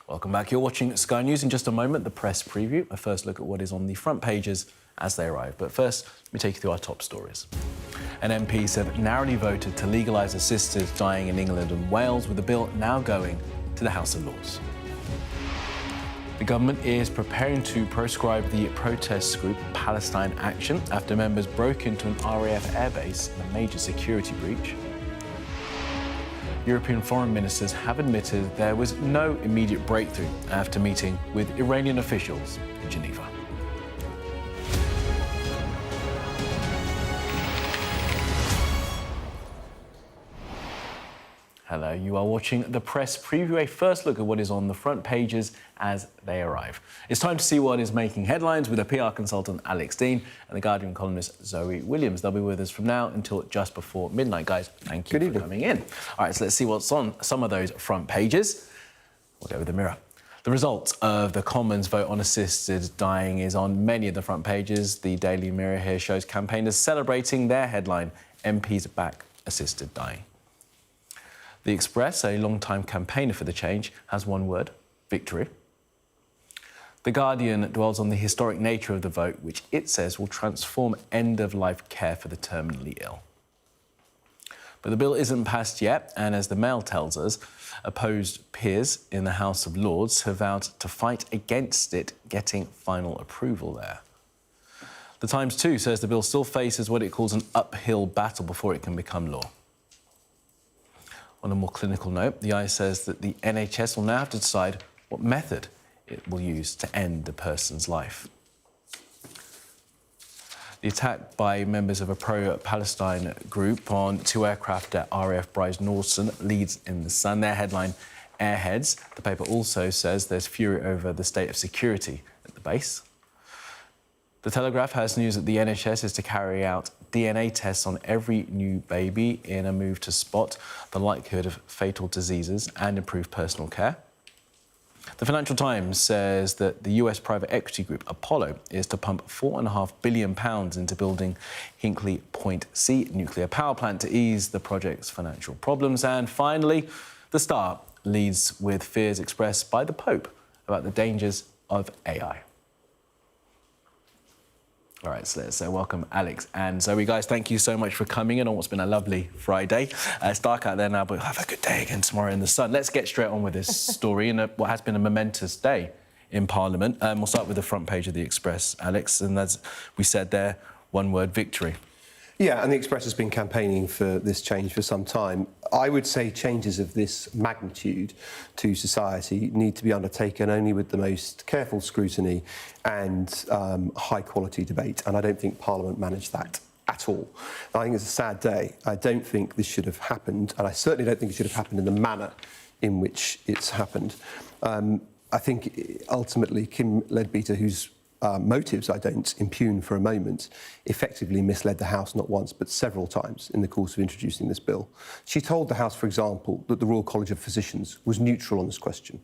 Welcome back. You're watching Sky News. In just a moment, the press preview. A first look at what is on the front pages as they arrive. But first, let me take you through our top stories. And MPs have narrowly voted to legalise assisted dying in England and Wales, with the bill now going to the House of Lords. The government is preparing to proscribe the protest group Palestine Action after members broke into an RAF airbase in a major security breach. European foreign ministers have admitted there was no immediate breakthrough after meeting with Iranian officials in Geneva. Hello, you are watching the press preview, a first look at what is on the front pages as they arrive. It's time to see what is making headlines with a PR consultant, Alex Dean, and the Guardian columnist, Zoe Williams. They'll be with us from now until just before midnight. Guys, thank you for coming in. All right, so let's see what's on some of those front pages. We'll go with the Mirror. The result of the Commons vote on assisted dying is on many of the front pages. The Daily Mirror here shows campaigners celebrating their headline, MPs back assisted dying. The Express, a long-time campaigner for the change, has one word: victory. The Guardian dwells on the historic nature of the vote, which it says will transform end-of-life care for the terminally ill. But the bill isn't passed yet, and as the Mail tells us, opposed peers in the House of Lords have vowed to fight against it getting final approval there. The Times too says the bill still faces what it calls an uphill battle before it can become law. On a more clinical note, the Eye says that the NHS will now have to decide what method it will use to end a person's life. The attack by members of a pro-Palestine group on two aircraft at RAF Brize Norton leads in the Sun. Their headline, Airheads. The paper also says there's fury over the state of security at the base. The Telegraph has news that the NHS is to carry out DNA tests on every new baby in a move to spot the likelihood of fatal diseases and improve personal care. The Financial Times says that the US private equity group Apollo is to pump £4.5 billion into building Hinkley Point C nuclear power plant to ease the project's financial problems. And finally, The Star leads with fears expressed by the Pope about the dangers of AI. All right, so let's welcome Alex and Zoe. Guys, thank you so much for coming in on what's been a lovely Friday. It's dark out there now, but have a good day again tomorrow in the sun. Let's get straight on with this story in what has been a momentous day in Parliament. We'll start with the front page of the Express, Alex, and as we said there, one word: victory. Yeah, and the Express has been campaigning for this change for some time. I would say changes of this magnitude to society need to be undertaken only with the most careful scrutiny and high-quality debate, and I don't think Parliament managed that at all. I think it's a sad day. I don't think this should have happened, and I certainly don't think it should have happened in the manner in which it's happened. I think ultimately Kim Leadbeater, whose motives I don't impugn for a moment, effectively misled the House not once but several times in the course of introducing this bill. She told the House, for example, that the Royal College of Physicians was neutral on this question,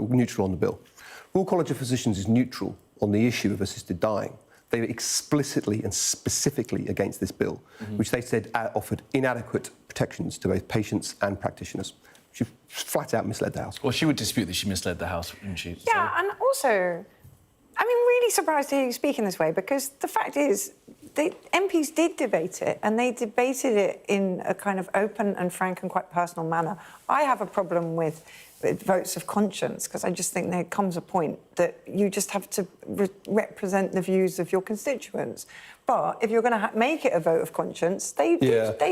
neutral on the bill. Royal College of Physicians is neutral on the issue of assisted dying. They were explicitly and specifically against this bill, which they said offered inadequate protections to both patients and practitioners. She flat out misled the House. Well, she would dispute that she misled the House, wouldn't she? Yeah, and also, I mean, really surprised to hear you speak in this way, because the fact is, the MPs did debate it, and they debated it in a kind of open and frank and quite personal manner. I have a problem with votes of conscience, because I just think there comes a point that you just have to represent the views of your constituents. But if you're going to make it a vote of conscience, they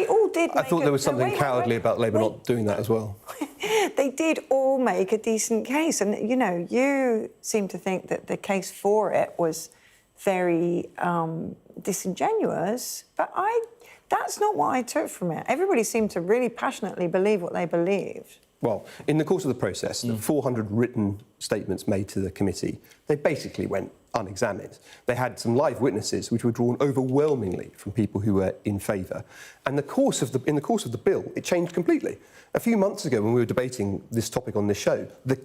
all did. I thought there was something cowardly about Labour not doing that as well. They did all make a decent case, and you know, you seem to think that the case for it was very disingenuous, but that's not what I took from it. Everybody seemed to really passionately believe what they believed. Well, in the course of the process, the 400 written statements made to the committee, they basically went unexamined. They had some live witnesses which were drawn overwhelmingly from people who were in favour. And in the course of the bill, it changed completely. A few months ago, when we were debating this topic on this show, the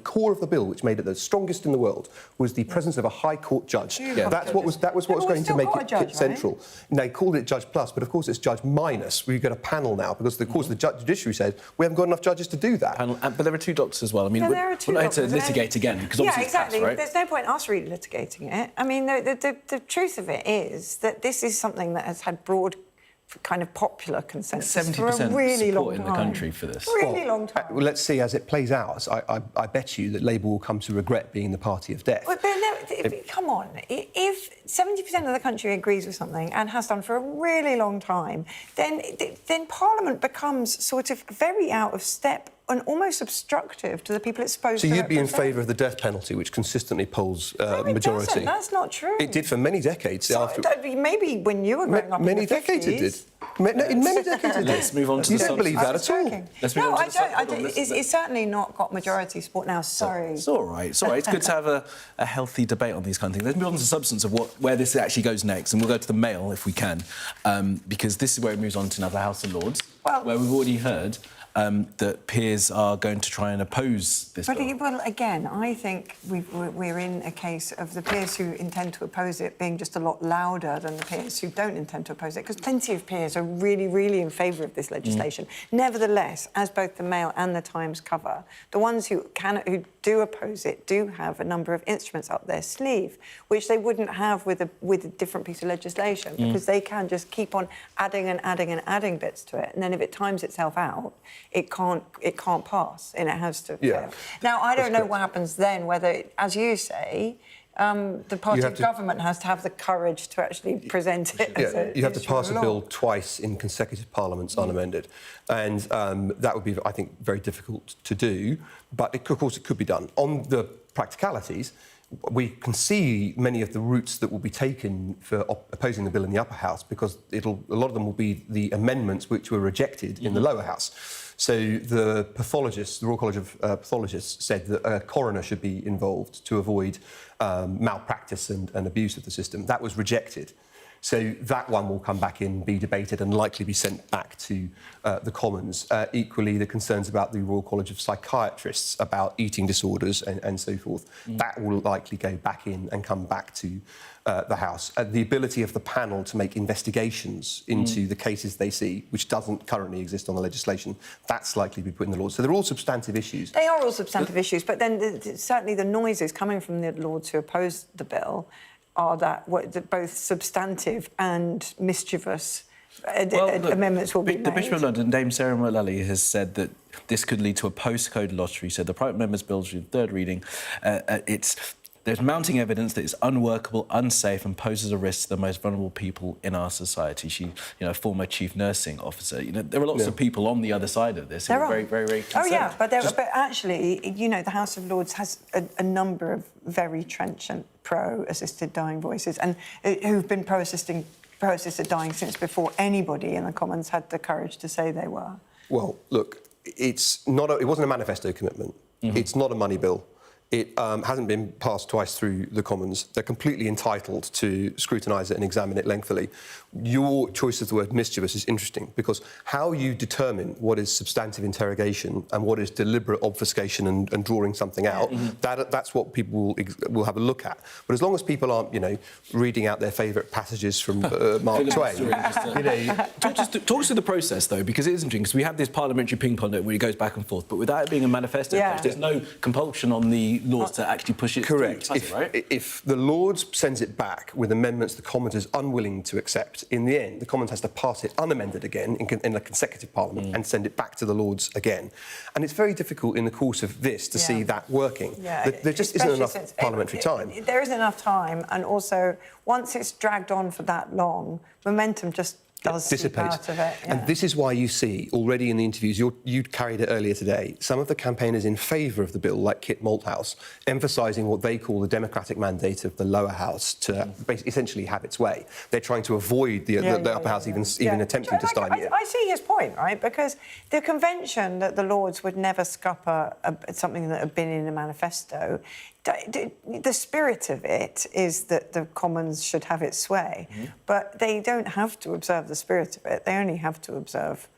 core of the bill, which made it the strongest in the world, was the presence of a High Court judge. Yeah. That was what was going to make it central. Right? And they called it Judge Plus, but of course it's Judge Minus. We've got a panel now because, of course, the judiciary said we haven't got enough judges to do that. Panel, but there are two doctors as well. I mean, Yeah, we're there are two not here to doctors. litigate again because obviously exactly. it's passed, right? There's no point us really litigating it. I mean, the truth of it is that this is something that has had broad kind of popular consensus for a really long time. in the country for this. Really long time. Well, let's see as it plays out. I bet you that Labour will come to regret being the party of death. But no, come on. If 70% of the country agrees with something and has done for a really long time, then Parliament becomes sort of very out of step and almost obstructive to the people it's supposed to So you'd be in represent. favour of the death penalty, which consistently polls No, it majority? doesn't. That's not true. It did for many decades. So, maybe when you were growing up many in the decades 50s. it did. In many decades it did. Let's move on to You the don't believe that at all. Let's move No, on to I the don't. hold on, It's certainly not got majority support now. Sorry. It's all right. It's all right. It's good to have a healthy debate on these kind of things. Let's move on to the substance of where this actually goes next, and we'll go to the Mail if we can, because this is where it moves on to now the House of Lords, where we've already heard that peers are going to try and oppose this bill. Well, again, I think we're in a case of the peers who intend to oppose it being just a lot louder than the peers who don't intend to oppose it, because plenty of peers are really, really in favour of this legislation. Nevertheless, as both the Mail and the Times cover, the ones who do oppose it do have a number of instruments up their sleeve, which they wouldn't have with a different piece of legislation, because they can just keep on adding and adding and adding bits to it, and then if it times itself out, it can't pass, and it has to fail. Now, I don't know what happens then, whether, as you say, the party of government has to have the courage to actually present it as a you have to pass a law. bill twice in consecutive parliaments unamended, and that would be, I think, very difficult to do, but of course it could be done. On the practicalities, we can see many of the routes that will be taken for opposing the bill in the upper house, because a lot of them will be the amendments which were rejected in the lower house. So the pathologists, the Royal College of Pathologists, said that a coroner should be involved to avoid malpractice and abuse of the system. That was rejected. So that one will come back in, be debated and likely be sent back to the Commons. Equally, the concerns about the Royal College of Psychiatrists about eating disorders and so forth, that will likely go back in and come back to the House. The ability of the panel to make investigations into the cases they see, which doesn't currently exist on the legislation, that's likely to be put in the Lords. So they're all substantive issues. They are all substantive issues, but then certainly the noises coming from the Lords who oppose the bill are that both substantive and mischievous amendments will be made. The Bishop of London, Dame Sarah Mullally, has said that this could lead to a postcode lottery. So the private members' bills for third reading, there's mounting evidence that it's unworkable, unsafe, and poses a risk to the most vulnerable people in our society. She, former chief nursing officer. There are lots of people on the other side of this who are very, very, very concerned. Oh, yeah, but actually, the House of Lords has a number of very trenchant pro-assisted dying voices, and who've been pro-assisted dying since before anybody in the Commons had the courage to say they were. Well, look, it wasn't a manifesto commitment. It's not a money bill. It hasn't been passed twice through the Commons. They're completely entitled to scrutinise it and examine it lengthily. Your choice of the word mischievous is interesting, because how you determine what is substantive interrogation and what is deliberate obfuscation and drawing something out, that's what people will have a look at. But as long as people aren't, reading out their favourite passages from Mark Twain, Talk us through the process, though, because it is interesting, because we have this parliamentary ping-pong where it goes back and forth, but without it being a manifesto, there's no compulsion on the Lords to actually push it. Correct. Right? If the Lords sends it back with amendments the Commons is unwilling to accept, in the end, the Commons has to pass it unamended again in a consecutive Parliament and send it back to the Lords again. And it's very difficult in the course of this to see that working. There just isn't enough parliamentary time. There isn't enough time, and also, once it's dragged on for that long, momentum just does seep out of it. Yeah. And this is why you see already in the interviews, you carried it earlier today, some of the campaigners in favour of the bill, like Kit Malthouse, emphasising what they call the democratic mandate of the lower house to essentially have its way. They're trying to avoid the upper house even attempting to stymie it. I see his point, right? Because the convention that the Lords would never scupper something that had been in a manifesto, the spirit of it is that the Commons should have its sway, but they don't have to observe the spirit of it. They only have to observe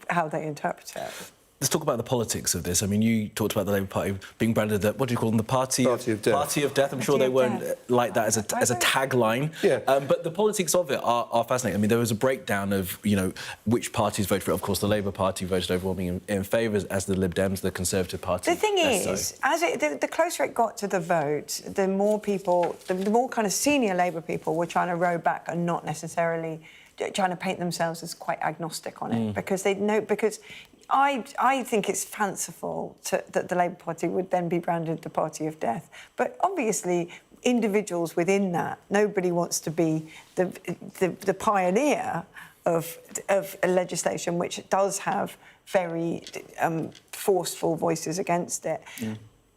how they interpret it. Let's talk about the politics of this. I mean, you talked about the Labour Party being branded what do you call them? The Party of Death. Party of Death. I'm sure they weren't like that as a tagline. Yeah. But the politics of it are fascinating. I mean, there was a breakdown of, which parties voted for it. Of course, the Labour Party voted overwhelmingly in favour, as the Lib Dems, the Conservative Party. The thing is, the closer it got to the vote, the more kind of senior Labour people were trying to row back and not necessarily trying to paint themselves as quite agnostic on it, because they know I think it's fanciful that the Labour Party would then be branded the Party of Death. But obviously, individuals within that, nobody wants to be the pioneer of a legislation which does have very forceful voices against it.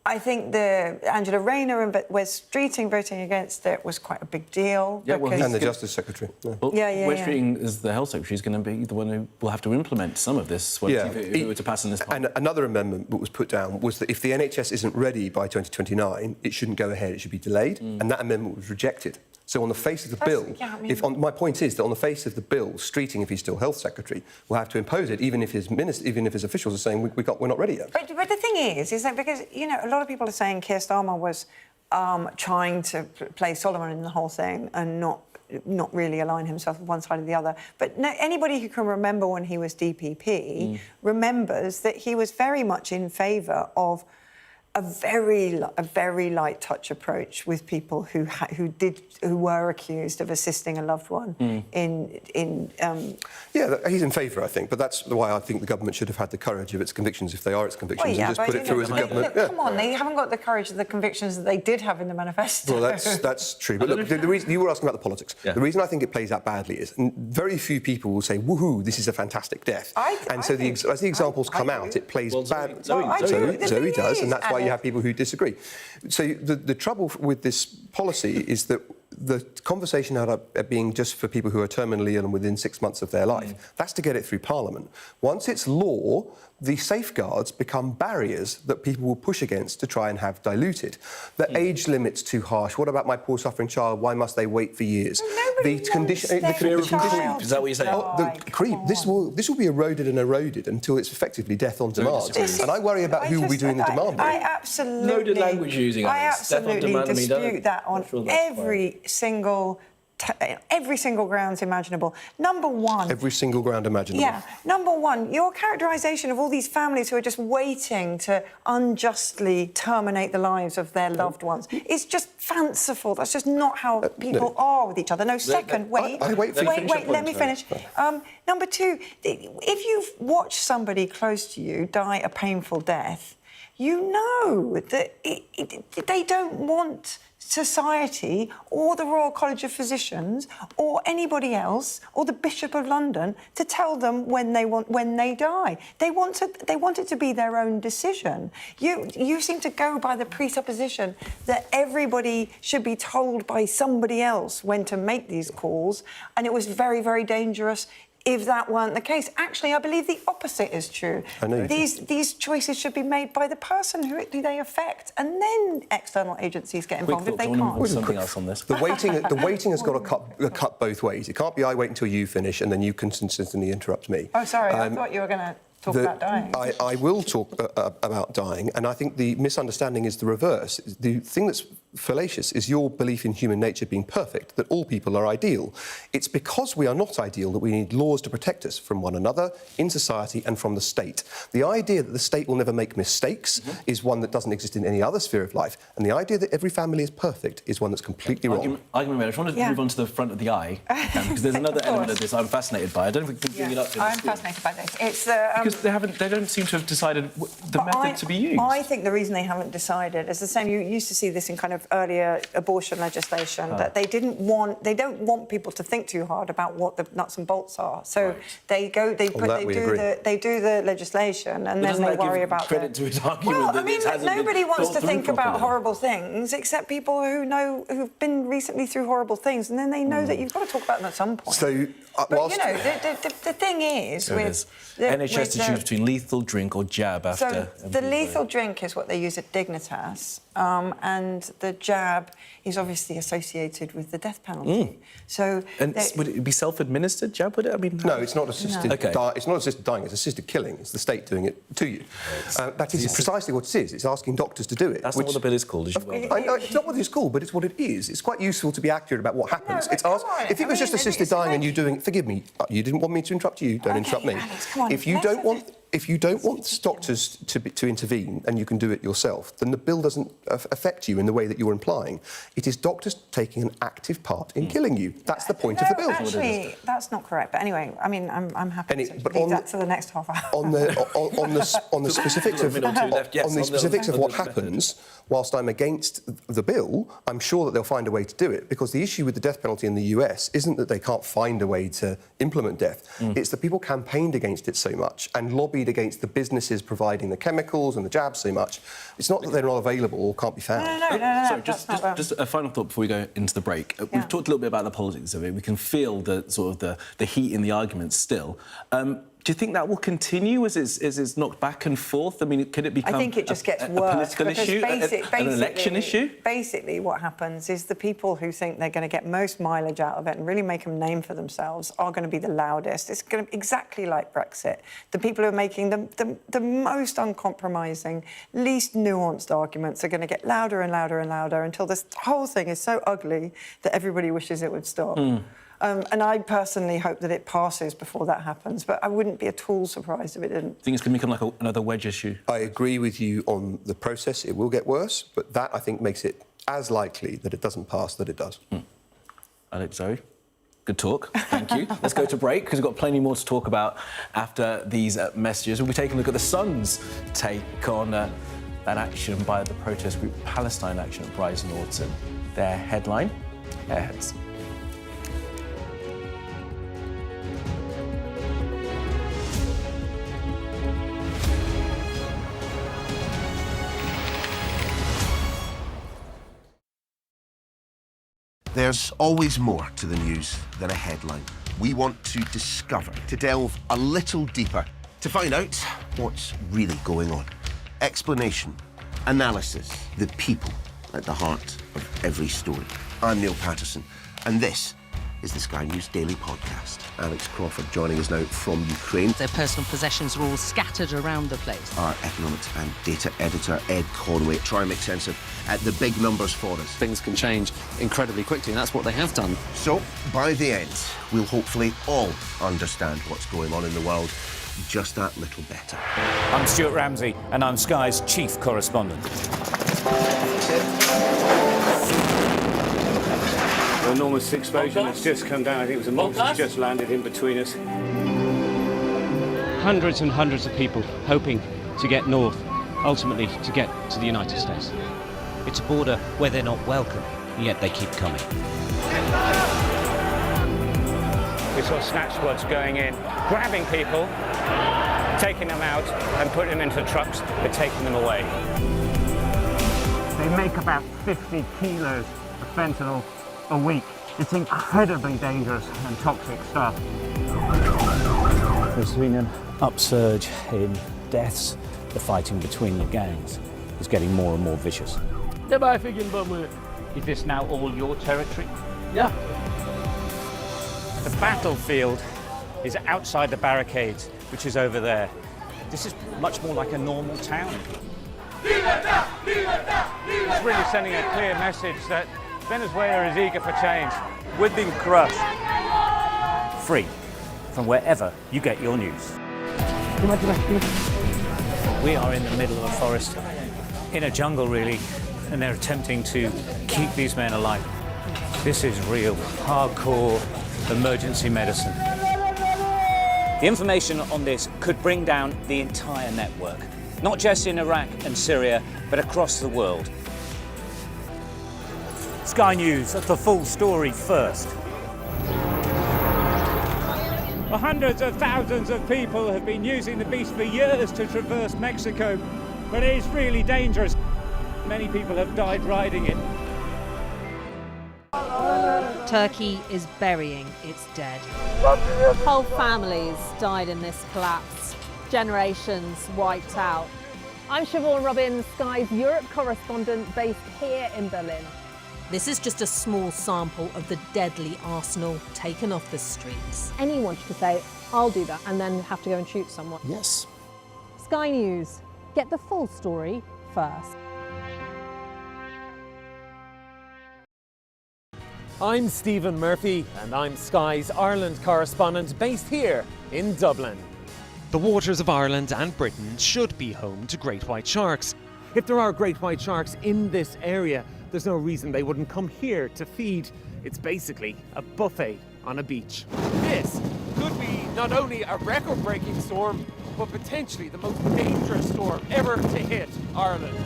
I think the Angela Rayner and Wes Streeting voting against it was quite a big deal. Yeah, and the Justice Secretary. Wes Streeting, as the Health Secretary, is going to be the one who will have to implement some of this if it were to pass in this Parliament. And another amendment that was put down was that if the NHS isn't ready by 2029, it shouldn't go ahead, it should be delayed. And that amendment was rejected. So on the face of the bill, my point is that on the face of the bill, Streeting, if he's still Health Secretary, will have to impose it, even if his officials are saying we're not ready yet. But the thing is that because a lot of people are saying Keir Starmer was trying to play Solomon in the whole thing and not really align himself with one side or the other. But anybody who can remember when he was DPP remembers that he was very much in favour of a very light touch approach with people who were accused of assisting a loved one Yeah, he's in favour, I think, but that's why I think the government should have had the courage of its convictions, if they are its convictions, and just put it through as a government. Come on, they haven't got the courage of the convictions that they did have in the manifesto. Well, that's true. But look, the reason you were asking about the politics. Yeah. The reason I think it plays out badly is very few people will say, "Woohoo, this is a fantastic death." As the examples come out, it plays bad. Zoe does, and that's why you have people who disagree. So the trouble with this policy is that the conversation out of being just for people who are terminally ill and within 6 months of their life, that's to get it through Parliament. Once it's law, the safeguards become barriers that people will push against to try and have diluted. The age limit's too harsh. What about my poor suffering child? Why must they wait for years? The condition. Is that what you're saying? The creep. This will be eroded and eroded until it's effectively death on demand. And I worry about who will be doing the demanding. I absolutely loaded language using. I absolutely dispute that on every single grounds imaginable. Number one... Every single ground imaginable. Yeah. Number one, your characterisation of all these families who are just waiting to unjustly terminate the lives of their loved ones is just fanciful. That's just not how people are with each other. No, second, wait, let me finish. Number two, if you've watched somebody close to you die a painful death, you know that they don't want society or the Royal College of Physicians or anybody else or the Bishop of London to tell them when they die. They want it to be their own decision. You seem to go by the presupposition that everybody should be told by somebody else when to make these calls, and it was very, very dangerous if that weren't the case. Actually, I believe the opposite is true. I know these choices should be made by the person who they affect, and then external agencies get involved if they can't. Something else on this. The waiting has got to cut both ways. It can't be I wait until you finish and then you consistently interrupt me. Oh, sorry, I thought you were going to talk about dying. I will talk about dying, and I think the misunderstanding is the reverse. The thing that's fallacious is your belief in human nature being perfect, that all people are ideal. It's because we are not ideal that we need laws to protect us from one another, in society, and from the state. The idea that the state will never make mistakes is one that doesn't exist in any other sphere of life, and the idea that every family is perfect is one that's completely wrong. I just wanted to move on to the front of the eye, because there's another element of this I'm fascinated by. I don't think we can bring it up. I'm fascinated by this. It's because they don't seem to have decided the method to be used. I think the reason they haven't decided is the same. You used to see this in kind of of earlier abortion legislation that they don't want people to think too hard about what the nuts and bolts are. So they do the legislation, and then they worry about credit to his argument. Well, that I mean, nobody wants to think about horrible things except people who've been recently through horrible things, and then they know that you've got to talk about them at some point. So, but, you know, the thing is NHS to choose between lethal drink or jab after. So the lethal drink is what they use at Dignitas, and the jab is obviously associated with the death penalty. So, would it be self-administered jab? Would it? I mean, no, it's not assisted. Okay. It's not assisted dying. It's assisted killing. It's the state doing it to you. That is precisely what it is. It's asking doctors to do it. That's not what the bill is called. I know it's not what it's called, but it's what it is. It's quite useful to be accurate about what happens. If it was just assisted dying and you doing, forgive me, you didn't want me to interrupt you. Don't interrupt me. Alex, come on, if you don't want doctors to intervene and you can do it yourself, then the bill doesn't affect you in the way that you're implying. It is doctors taking an active part in killing you. That's the point of the bill. Actually, that's not correct. But anyway, I mean, I'm happy to leave that to the next half hour. On the specifics of what happens, whilst I'm against the bill, I'm sure that they'll find a way to do it, because the issue with the death penalty in the US isn't that they can't find a way to implement death. It's that people campaigned against it so much and lobbied against the businesses providing the chemicals and the jabs so much. It's not that they're not available or can't be found. No. Sorry, just a final thought before we go into the break. We've talked a little bit about the politics of it. We can feel the heat in the arguments still. Do you think that will continue as it's knocked back and forth? I mean, could it become I think it just gets a worse. political issue, an election issue? Basically, what happens is the people who think they're going to get most mileage out of it and really make a name for themselves are going to be the loudest. It's going to be exactly like Brexit. The people who are making the most uncompromising, least nuanced arguments are going to get louder and louder and louder until this whole thing is so ugly that everybody wishes it would stop. And I personally hope that it passes before that happens, but I wouldn't be at all surprised if it didn't. Think it's going to become like another wedge issue? I agree with you on the process. It will get worse, but that, I think, makes it as likely that it doesn't pass that it does. Alex, Zoe, good talk. Thank you. Let's go to break, because we've got plenty more to talk about after these messages. We'll be taking a look at the Sun's take on that action by the protest group Palestine Action at Brize Norton. Their headline, Airheads. There's always more to the news than a headline. We want to discover, to delve a little deeper, to find out what's really going on. Explanation, analysis, the people at the heart of every story. I'm Neil Patterson, and this is the Sky News Daily Podcast. Alex Crawford joining us now from Ukraine. Their personal possessions are all scattered around the place. Our economics and data editor, Ed Conway, try and make sense of the big numbers for us. Things can change incredibly quickly, and that's what they have done. So, by the end, we'll hopefully all understand what's going on in the world just that little better. I'm Stuart Ramsey, and I'm Sky's chief correspondent. An enormous explosion has just come down. I think it was a monster's just landed in between us. Hundreds and hundreds of people hoping to get north, ultimately to get to the United States. It's a border where they're not welcome, yet they keep coming. We saw snatch squads going in, grabbing people, taking them out and putting them into trucks, but taking them away. They make about 50 kilos of fentanyl a week. It's incredibly dangerous and toxic stuff. There's been an upsurge in deaths. The fighting between the gangs is getting more and more vicious. Is this now all your territory? Yeah. The battlefield is outside the barricades, which is over there. This is much more like a normal town. It's really sending a clear message that Venezuela is eager for change. We've been crushed. Free from wherever you get your news. We are in the middle of a forest, in a jungle really, and they're attempting to keep these men alive. This is real, hardcore emergency medicine. The information on this could bring down the entire network, not just in Iraq and Syria, but across the world. Sky News at the full story first. Well, hundreds of thousands of people have been using the beast for years to traverse Mexico, but it is really dangerous. Many people have died riding it. Turkey is burying its dead. Whole families died in this collapse. Generations wiped out. I'm Siobhan Robbins, Sky's Europe correspondent based here in Berlin. This is just a small sample of the deadly arsenal taken off the streets. Anyone could say, I'll do that, and then have to go and shoot someone. Yes. Sky News, get the full story first. I'm Stephen Murphy, and I'm Sky's Ireland correspondent based here in Dublin. The waters of Ireland and Britain should be home to great white sharks. If there are great white sharks in this area, there's no reason they wouldn't come here to feed. It's basically a buffet on a beach. This could be not only a record-breaking storm, but potentially the most dangerous storm ever to hit Ireland.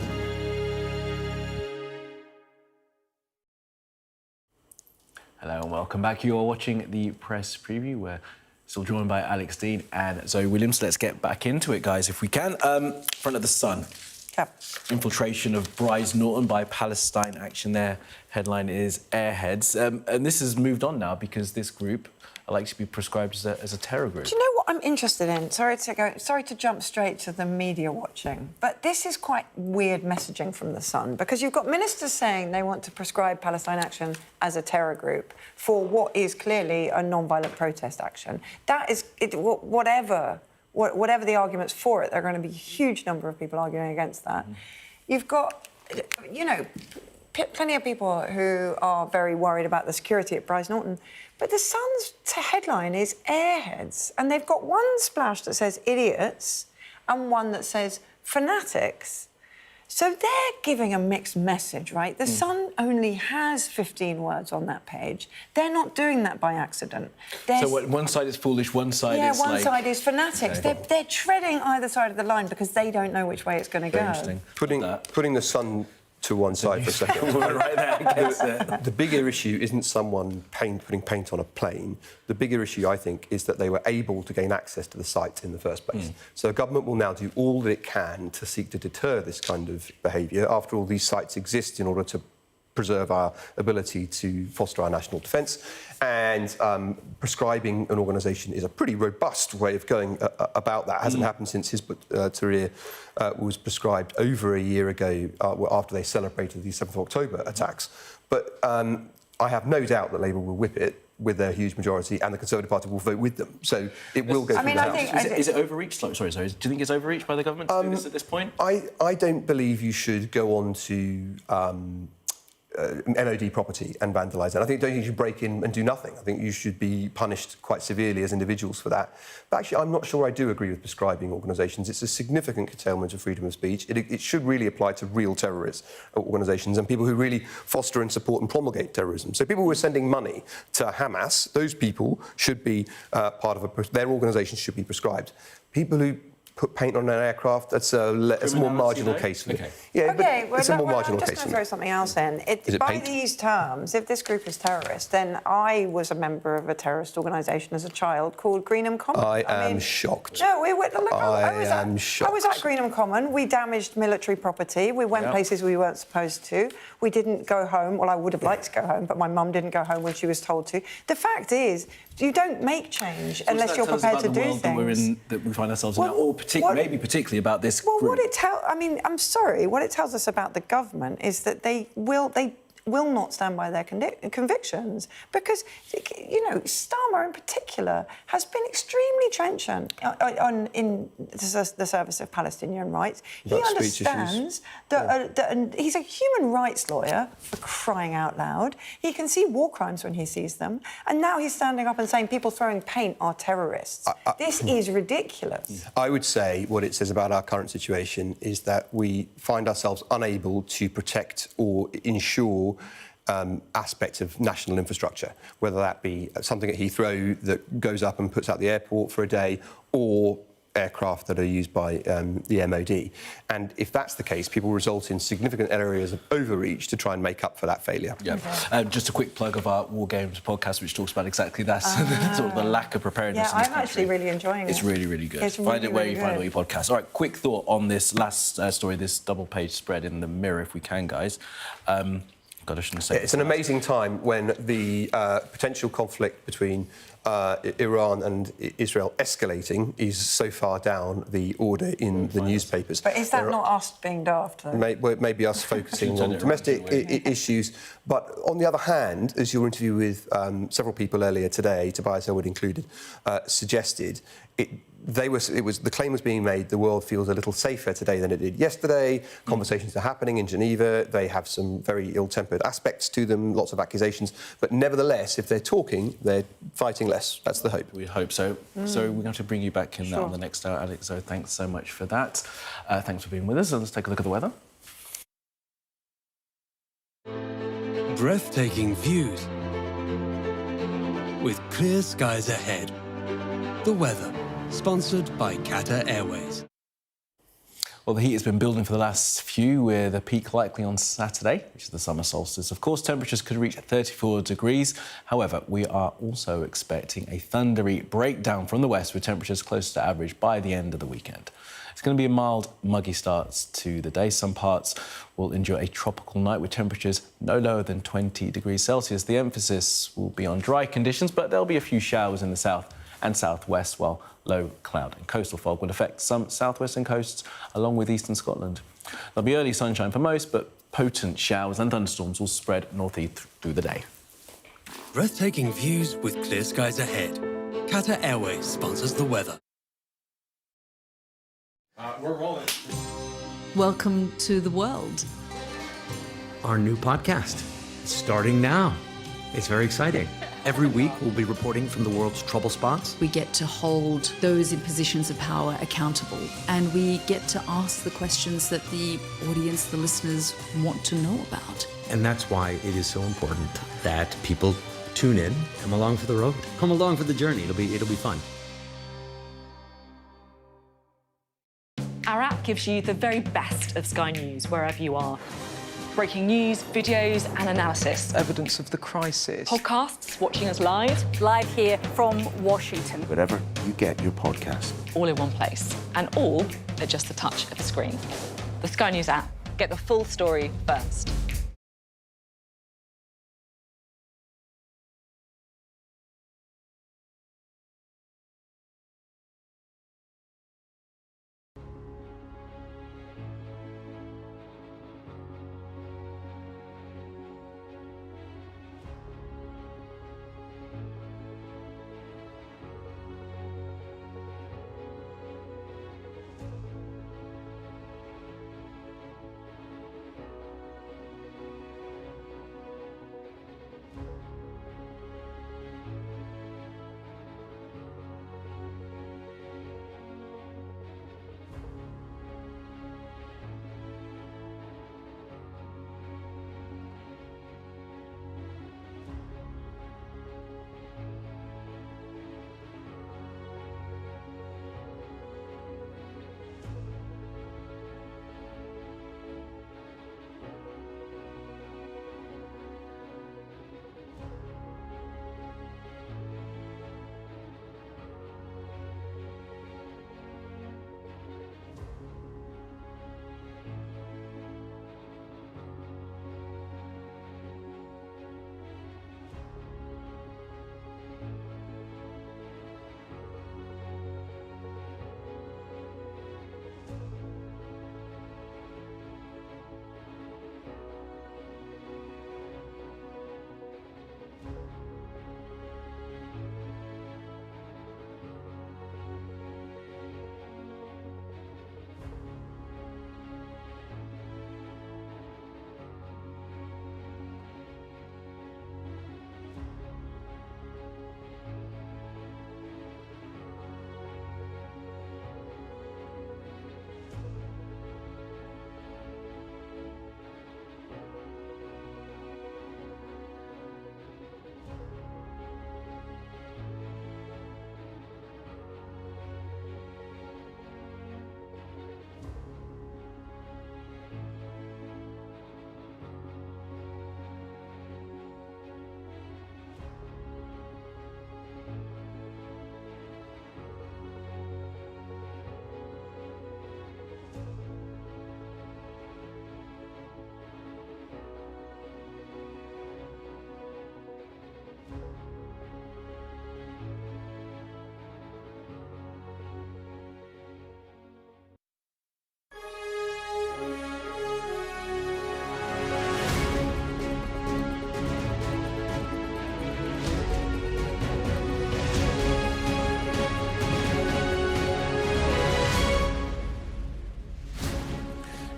Hello and welcome back. You are watching the press preview. We're still joined by Alex Dean and Zoe Williams. Let's get back into it, guys, if we can. Front of the Sun. Yep. Infiltration of Brize Norton by Palestine Action. Their headline is Airheads. And this has moved on now because this group are likely to be prescribed as a terror group. Do you know what I'm interested in? Sorry to jump straight to the media watching, but this is quite weird messaging from The Sun, because you've got ministers saying they want to prescribe Palestine Action as a terror group for what is clearly a non-violent protest action. That is, whatever the arguments for it, there are going to be a huge number of people arguing against that. You've got, you know, plenty of people who are very worried about the security at Brize Norton. But The Sun's headline is Airheads. And they've got one splash that says idiots and one that says fanatics. So they're giving a mixed message, right? The Sun only has 15 words on that page. They're not doing that by accident. So one side is foolish, one side is Yeah, one side is fanatics. Okay. They're treading either side of the line because they don't know which way it's going to go. Interesting. Putting the Sun to one side for a second. Right there, The bigger issue isn't someone putting paint on a plane. The bigger issue, I think, is that they were able to gain access to the site in the first place. So the government will now do all that it can to seek to deter this kind of behaviour. After all, these sites exist in order to preserve our ability to foster our national defence. And prescribing an organisation is a pretty robust way of going about that. It hasn't happened since Hizb ut-Tahrir was prescribed over a year ago after they celebrated the 7th of October attacks. But I have no doubt that Labour will whip it with their huge majority, and the Conservative Party will vote with them. So it will go through the House. Is it overreached? Sorry. Do you think it's overreached by the government to do this at this point? I don't believe you should go on to MOD property and vandalise it. I don't think you should break in and do nothing. I think you should be punished quite severely as individuals for that. But actually, I'm not sure I do agree with prescribing organisations. It's a significant curtailment of freedom of speech. It should really apply to real terrorist organisations and people who really foster and support and promulgate terrorism. So people who are sending money to Hamas, those people should be part of their organisations should be prescribed. People who put paint on an aircraft, that's a more marginal case for Okay. Yeah, but it's a more marginal I'm just case going for to throw something else in. By paint? these terms, if this group is terrorist, then I was a member of a terrorist organisation as a child called Greenham Common. I am shocked. No, I am shocked. I was at Greenham Common. We damaged military property. We went places we weren't supposed to. We didn't go home. Well, I would have liked to go home, but my mum didn't go home when she was told to. The fact is, you don't make change unless you're prepared to do things. That we find ourselves in, or maybe particularly about this group. What it tells, I mean, I'm sorry, what it tells us about the government is that they will not stand by their convictions because, you know, Starmer in particular has been extremely trenchant in the service of Palestinian rights. He understands that he's a human rights lawyer, for crying out loud. He can see war crimes when he sees them. And now he's standing up and saying people throwing paint are terrorists. This is ridiculous. I would say what it says about our current situation is that we find ourselves unable to protect or ensure aspects of national infrastructure, whether that be something at Heathrow that goes up and puts out the airport for a day, or aircraft that are used by the MOD. And if that's the case, people result in significant areas of overreach to try and make up for that failure. Yeah. Just a quick plug of our War Games podcast, which talks about exactly that, sort of the lack of preparedness in this I'm country. actually really enjoying it. It's really, really good. It's Find it where really you find all good. your podcasts. All right, quick thought on this last story, this double-page spread in the Mirror, if we can, guys. God, I shouldn't say It's an amazing time when the potential conflict between Iran and Israel escalating is so far down the order in the newspapers. But is that not us being daft, though? Maybe us focusing on domestic issues. But on the other hand, as your interview with several people earlier today, Tobias Elwood included, suggested, the claim was being made the world feels a little safer today than it did yesterday. Conversations are happening in Geneva. They have some very ill-tempered aspects to them, lots of accusations. But nevertheless, if they're talking, they're fighting less. That's the hope. We hope so. So we're going to bring you back in that on the next hour, Alex. So thanks so much for that. Thanks for being with us. And let's take a look at the weather. Breathtaking views with clear skies ahead. The weather, sponsored by Qatar Airways. Well, the heat has been building for the last few, with a peak likely on Saturday, which is the summer solstice. Of course, temperatures could reach 34 degrees. However, we are also expecting a thundery breakdown from the west, with temperatures close to average by the end of the weekend. It's going to be a mild, muggy start to the day. Some parts will enjoy a tropical night with temperatures no lower than 20 degrees Celsius. The emphasis will be on dry conditions, but there'll be a few showers in the south and southwest, while low cloud and coastal fog will affect some southwestern coasts along with eastern Scotland. There'll be early sunshine for most, but potent showers and thunderstorms will spread northeast through the day. Breathtaking views with clear skies ahead. Qatar Airways sponsors the weather. We're rolling. Welcome to the world. Our new podcast, starting now. It's very exciting. Every week, we'll be reporting from the world's trouble spots. We get to hold those in positions of power accountable, and we get to ask the questions that the audience, the listeners, want to know about. And that's why it is so important that people tune in, come along for the road, come along for the journey. It'll be fun. Our app gives you the very best of Sky News wherever you are. Breaking news, videos and analysis. Evidence of the crisis. Podcasts, watching us live. Live here from Washington. Wherever you get your podcast. All in one place. And all at just the touch of a screen. The Sky News app. Get the full story first.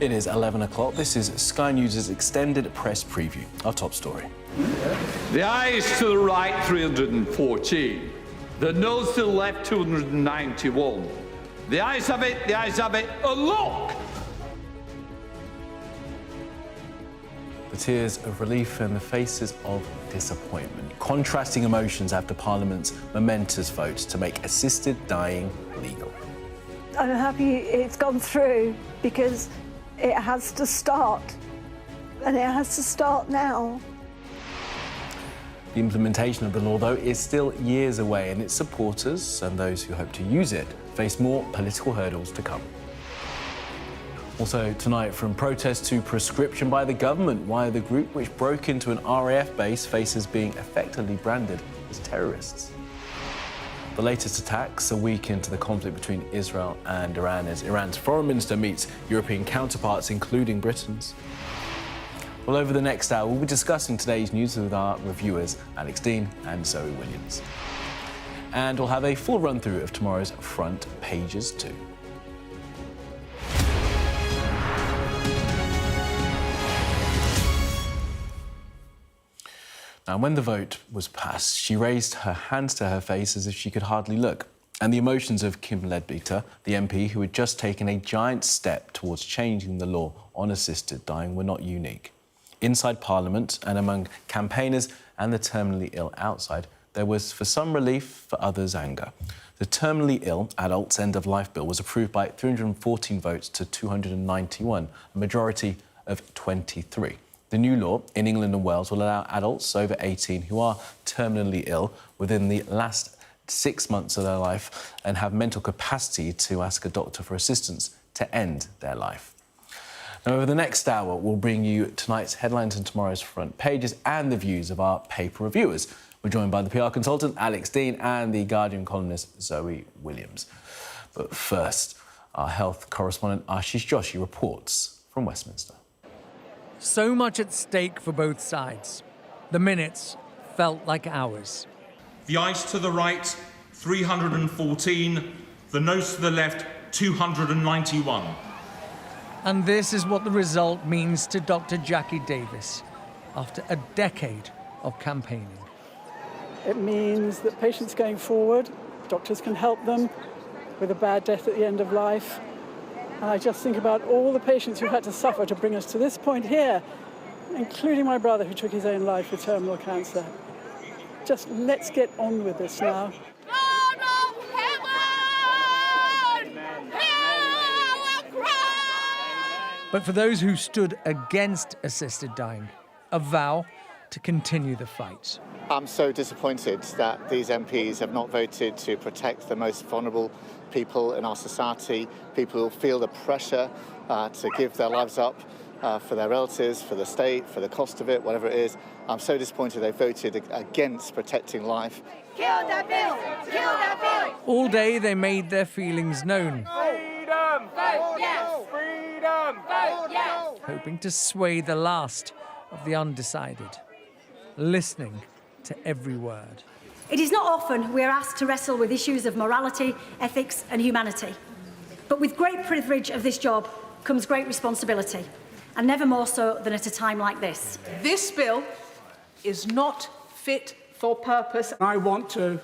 It is 11 o'clock. This is Sky News' extended press preview. Our top story. The eyes to the right, 314. The nose to the left, 291. The eyes have it, and look! The tears of relief and the faces of disappointment. Contrasting emotions after Parliament's momentous vote to make assisted dying legal. I'm happy it's gone through because it has to start, and it has to start now. The implementation of the law, though, is still years away, and its supporters and those who hope to use it face more political hurdles to come. Also tonight, from protest to prescription by the government, why the group which broke into an RAF base faces being effectively branded as terrorists. The latest attacks a week into the conflict between Israel and Iran as Iran's foreign minister meets European counterparts, including Britain's. Well, over the next hour, we'll be discussing today's news with our reviewers, Alex Dean and Zoe Williams. And we'll have a full run-through of tomorrow's front pages too. Now, when the vote was passed, she raised her hands to her face as if she could hardly look. And the emotions of Kim Leadbeater, the MP who had just taken a giant step towards changing the law on assisted dying, were not unique. Inside Parliament and among campaigners and the terminally ill outside, there was, for some relief, for others, anger. The terminally ill adults end-of-life bill was approved by 314 votes to 291, a majority of 23. The new law in England and Wales will allow adults over 18 who are terminally ill within the last 6 months of their life and have mental capacity to ask a doctor for assistance to end their life. Now, over the next hour, we'll bring you tonight's headlines and tomorrow's front pages and the views of our paper reviewers. We're joined by the PR consultant, Alex Dean, and the Guardian columnist, Zoe Williams. But first, our health correspondent, Ashish Joshi, reports from Westminster. So much at stake for both sides. The minutes felt like hours. The ayes to the right, 314. The noes to the left, 291. And this is what the result means to Dr. Jackie Davis after a decade of campaigning. It means that patients going forward, doctors can help them with a bad death at the end of life. And I just think about all the patients who had to suffer to bring us to this point here, including my brother who took his own life with terminal cancer. Just let's get on with this now. But for those who stood against assisted dying, a vow to continue the fight. I'm so disappointed that these MPs have not voted to protect the most vulnerable people in our society, people who feel the pressure to give their lives up for their relatives, for the state, for the cost of it, whatever it is. I'm so disappointed they voted against protecting life. Kill that bill! Kill that bill! All day they made their feelings known. Freedom! Vote yes! Freedom! Vote yes! Hoping to sway the last of the undecided, listening to every word. It is not often we are asked to wrestle with issues of morality, ethics and humanity. But with great privilege of this job comes great responsibility, and never more so than at a time like this. This bill is not fit for purpose. I want to,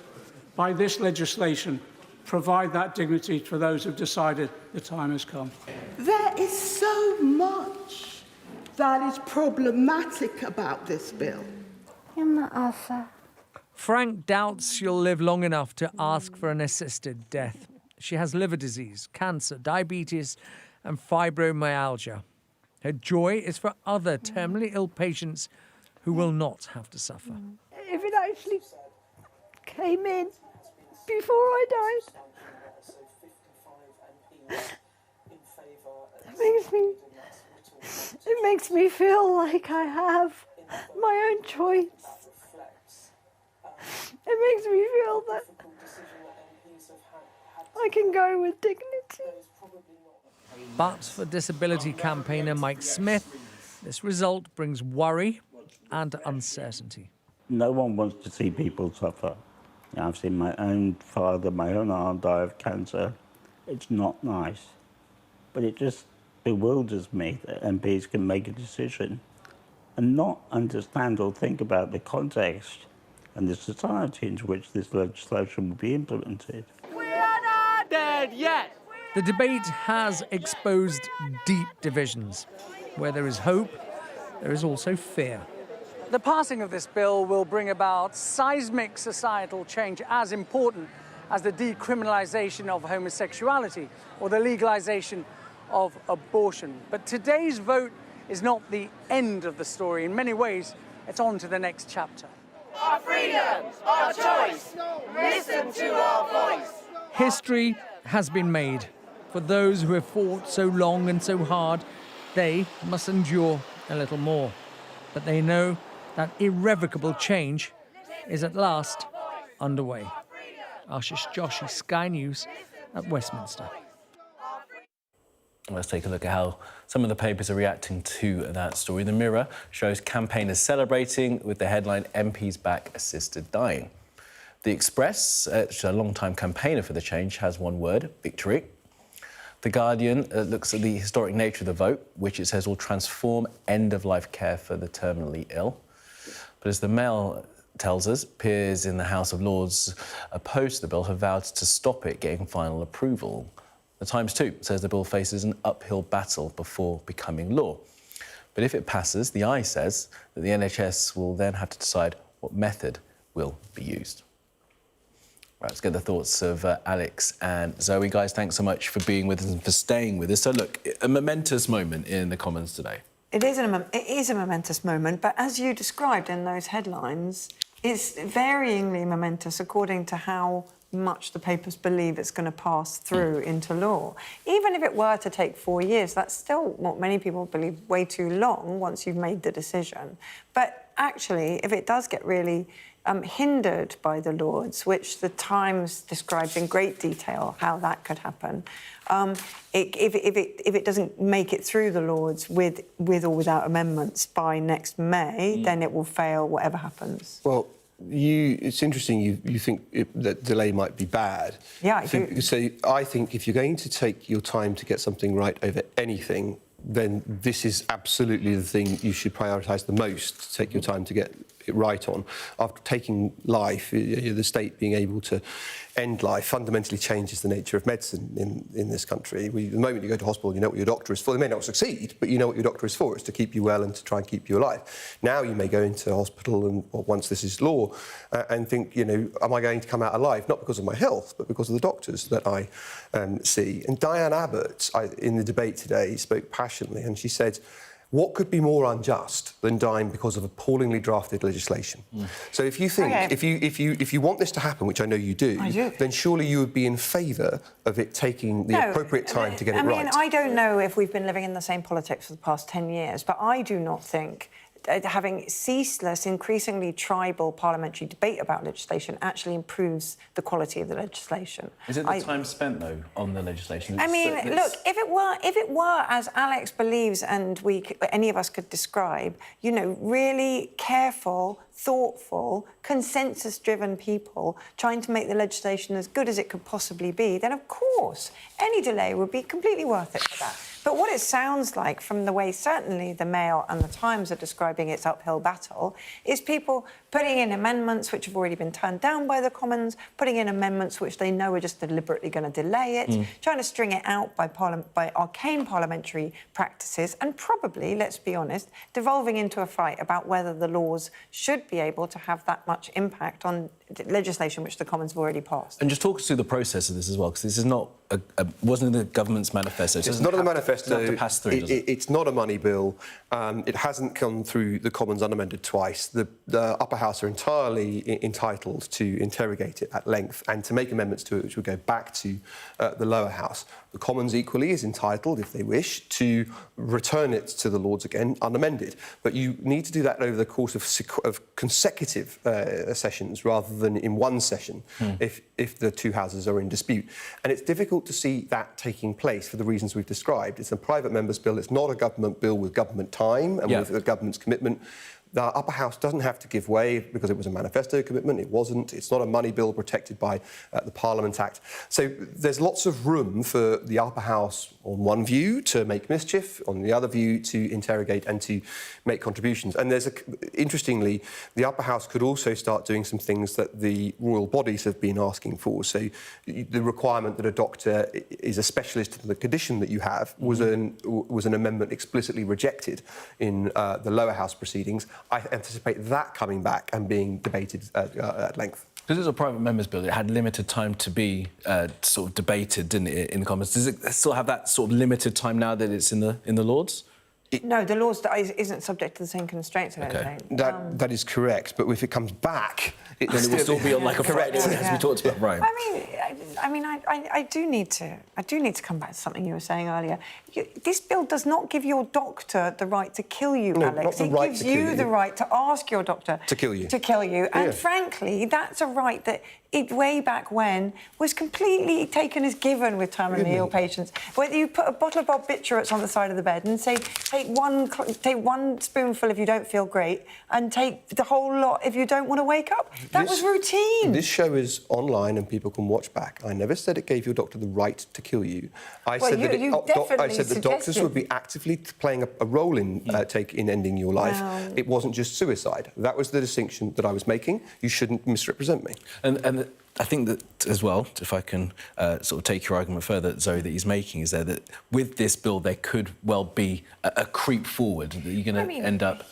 by this legislation, provide that dignity for those who've decided the time has come. There is so much that is problematic about this bill. Frank doubts she'll live long enough to ask for an assisted death. She has liver disease, cancer, diabetes, and fibromyalgia. Her joy is for other terminally ill patients who will not have to suffer. If it actually came in before I died, it makes me feel like I have my own choice. It makes me feel that I can go with dignity. But for disability campaigner Mike Smith, this result brings worry and uncertainty. No one wants to see people suffer. I've seen my own father, my own aunt die of cancer. It's not nice. But it just bewilders me that MPs can make a decision and not understand or think about the context and the society into which this legislation will be implemented. We are not dead yet. The debate has exposed deep divisions. Where there is hope, there is also fear. The passing of this bill will bring about seismic societal change as important as the decriminalisation of homosexuality or the legalisation of abortion. But today's vote is not the end of the story. In many ways, it's on to the next chapter. Our freedoms, our choice. Listen to our voice. History has been made. For those who have fought so long and so hard, they must endure a little more. But they know that irrevocable change is at last underway. Ashish Joshi, Sky News at Westminster. Let's take a look at how some of the papers are reacting to that story. The Mirror shows campaigners celebrating with the headline, MPs back assisted dying. The Express, a long-time campaigner for the change, has one word, victory. The Guardian looks at the historic nature of the vote, which it says will transform end-of-life care for the terminally ill. But as the Mail tells us, peers in the House of Lords opposed to the bill have vowed to stop it getting final approval. The Times too says the bill faces an uphill battle before becoming law. But if it passes, the Eye says that the NHS will then have to decide what method will be used. Right, let's get the thoughts of Alex and Zoe. Guys, thanks so much for being with us and for staying with us. So look, a momentous moment in the Commons today. It is a momentous moment, but as you described in those headlines, it's varyingly momentous according to how much the papers believe it's going to pass through into law. Even if it were to take 4 years, that's still what many people believe way too long once you've made the decision. But actually, if it does get really hindered by the Lords, which the Times describes in great detail how that could happen, if it doesn't make it through the Lords with or without amendments by next May, then it will fail whatever happens. Well, it's interesting you think that delay might be bad. Yeah, I do. So I think if you're going to take your time to get something right over anything, then this is absolutely the thing you should prioritise the most, to take your time to get it right on. After taking life, the state being able to end life fundamentally changes the nature of medicine in this country. The moment you go to hospital, you know what your doctor is for. They may not succeed, but you know what your doctor is for. It's to keep you well and to try and keep you alive. Now you may go into hospital, and once this is law, and think, am I going to come out alive? Not because of my health, but because of the doctors that I see. And Diane Abbott, in the debate today, spoke passionately, and she said, what could be more unjust than dying because of appallingly drafted legislation? So if you think, if you want this to happen, which I know you do, then surely you would be in favour of it taking the appropriate time to get it right. I mean, I don't know if we've been living in the same politics for the past 10 years, but I do not think having ceaseless, increasingly tribal parliamentary debate about legislation actually improves the quality of the legislation. Is it the time spent, though, on the legislation? I mean, look, if it were, as Alex believes and any of us could describe, really careful, thoughtful, consensus-driven people trying to make the legislation as good as it could possibly be, then, of course, any delay would be completely worth it for that. But what it sounds like, from the way certainly the Mail and the Times are describing its uphill battle, is people putting in amendments which have already been turned down by the Commons, putting in amendments which they know are just deliberately going to delay it, trying to string it out by arcane parliamentary practices, and probably, let's be honest, devolving into a fight about whether the laws should be able to have that much impact on legislation which the Commons have already passed. And just talk us through the process of this as well, because this is not wasn't in the government's manifesto. It's not in the manifesto. To pass through, it's not a money bill. It hasn't come through the Commons unamended twice. The Upper House are entirely entitled to interrogate it at length and to make amendments to it which would go back to the Lower House. The Commons equally is entitled, if they wish, to return it to the Lords again unamended. But you need to do that over the course of consecutive sessions rather than in one session if the two houses are in dispute. And it's difficult to see that taking place for the reasons we've described. It's a private member's bill. It's not a government bill with government time and with the government's commitment. The upper house doesn't have to give way because it was a manifesto commitment. It wasn't. It's not a money bill protected by the Parliament Act. So there's lots of room for the upper house, on one view, to make mischief, on the other view, to interrogate and to make contributions. And interestingly, the upper house could also start doing some things that the royal bodies have been asking for. So the requirement that a doctor is a specialist in the condition that you have was an amendment explicitly rejected in the lower house proceedings. I anticipate that coming back and being debated at length. Because it's a private member's bill, it had limited time to be sort of debated, didn't it, in the Commons? Does it still have that sort of limited time now that it's in the Lords? No, the Lords isn't subject to the same constraints, I don't think. That is correct, but if it comes back, then it will still be on like a Friday, as we talked about, right? I do need to come back to something you were saying earlier. This bill does not give your doctor the right to kill you, Alex. It gives you the right to ask your doctor to kill you. And frankly, that's a right that way back when was completely taken as given with terminally ill patients. Whether you put a bottle of barbiturates on the side of the bed and say, take one spoonful if you don't feel great, and take the whole lot if you don't want to wake up. That was routine. This show is online and people can watch back. I never said it gave your doctor the right to kill you. I said that doctors would be actively playing a role in ending your life. Wow. It wasn't just suicide. That was the distinction that I was making. You shouldn't misrepresent me. And I think that, as well, if I can sort of take your argument further, Zoe, that he's making, is that with this bill there could well be a creep forward, that you're going to end up...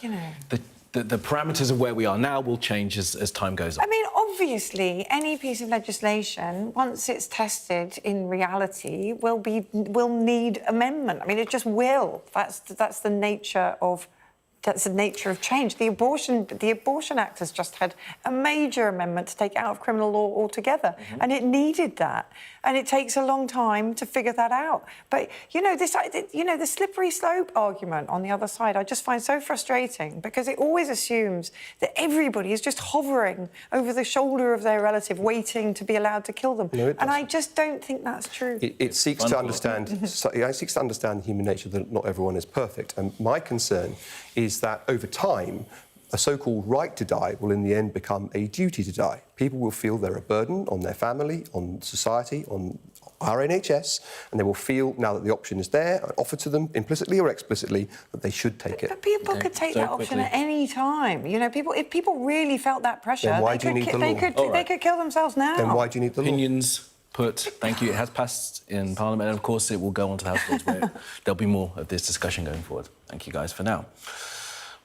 The parameters of where we are now will change as time goes on. I mean, obviously, any piece of legislation, once it's tested in reality, will need amendment. I mean, it just will. That's the nature of... That's the nature of change. The Abortion Act has just had a major amendment to take it out of criminal law altogether, and it needed that. And it takes a long time to figure that out. But the slippery slope argument on the other side, I just find so frustrating because it always assumes that everybody is just hovering over the shoulder of their relative, waiting to be allowed to kill them. No, and I just don't think that's true. It seeks to understand. It seeks to understand human nature that not everyone is perfect, and my concern is that over time, a so-called right to die will in the end become a duty to die. People will feel they're a burden on their family, on society, on our NHS, and they will feel, now that the option is there, offered to them implicitly or explicitly, that they should take it. But people could take that option at any time. If people really felt that pressure, then why do you need the law? They could kill themselves now. Then why do you need the law? Opinions put. Thank you. It has passed in Parliament, and of course it will go on to the House Lords, where there'll be more of this discussion going forward. Thank you guys for now.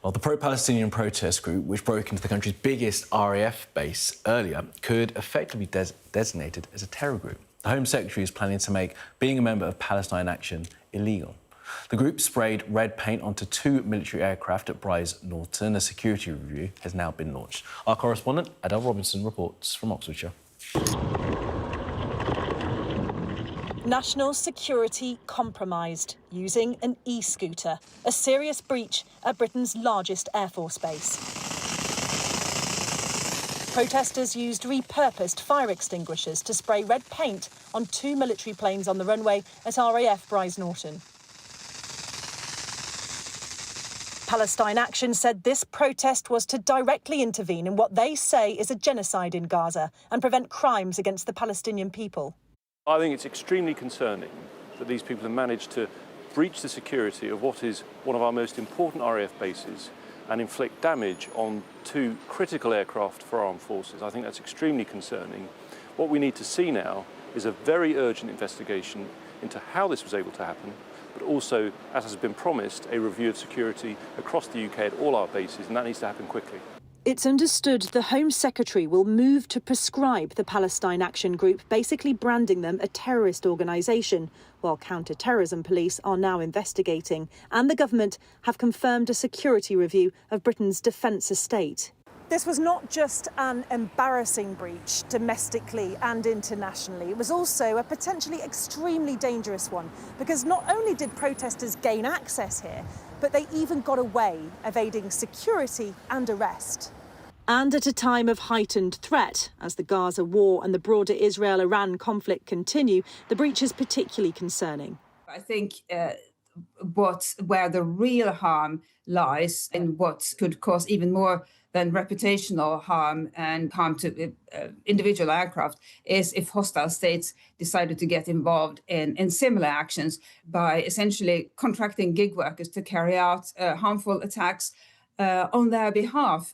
Well, the pro-Palestinian protest group, which broke into the country's biggest RAF base earlier, could effectively be designated as a terror group. The Home Secretary is planning to make being a member of Palestine Action illegal. The group sprayed red paint onto 2 military aircraft at Brize Norton. A security review has now been launched. Our correspondent, Adele Robinson, reports from Oxfordshire. National security compromised using an e-scooter, a serious breach at Britain's largest Air Force base. Protesters used repurposed fire extinguishers to spray red paint on 2 military planes on the runway at RAF Brize Norton. Palestine Action said this protest was to directly intervene in what they say is a genocide in Gaza and prevent crimes against the Palestinian people. I think it's extremely concerning that these people have managed to breach the security of what is one of our most important RAF bases and inflict damage on 2 critical aircraft for armed forces. I think that's extremely concerning. What we need to see now is a very urgent investigation into how this was able to happen, but also, as has been promised, a review of security across the UK at all our bases, and that needs to happen quickly. It's understood the Home Secretary will move to prescribe the Palestine Action Group, basically branding them a terrorist organisation, while counter-terrorism police are now investigating. And the government have confirmed a security review of Britain's defence estate. This was not just an embarrassing breach domestically and internationally. It was also a potentially extremely dangerous one, because not only did protesters gain access here, but they even got away, evading security and arrest. And at a time of heightened threat, as the Gaza war and the broader Israel-Iran conflict continue, the breach is particularly concerning. I think where the real harm lies in what could cause even more than reputational harm and harm to individual aircraft is if hostile states decided to get involved in similar actions by essentially contracting gig workers to carry out harmful attacks on their behalf.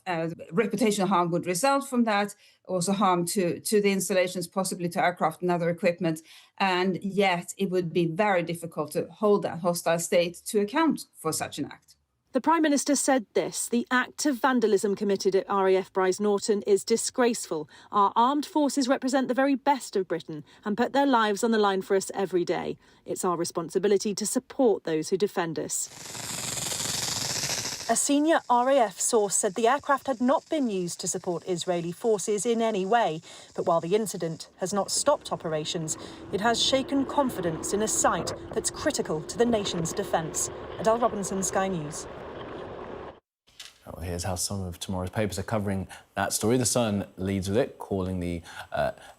Reputational harm would result from that, also harm to the installations, possibly to aircraft and other equipment. And yet it would be very difficult to hold that hostile state to account for such an act. The Prime Minister said this: the act of vandalism committed at RAF Brize Norton is disgraceful. Our armed forces represent the very best of Britain and put their lives on the line for us every day. It's our responsibility to support those who defend us. A senior RAF source said the aircraft had not been used to support Israeli forces in any way. But while the incident has not stopped operations, it has shaken confidence in a site that's critical to the nation's defence. Adele Robinson, Sky News. Well, here's how some of tomorrow's papers are covering that story. The Sun leads with it, calling the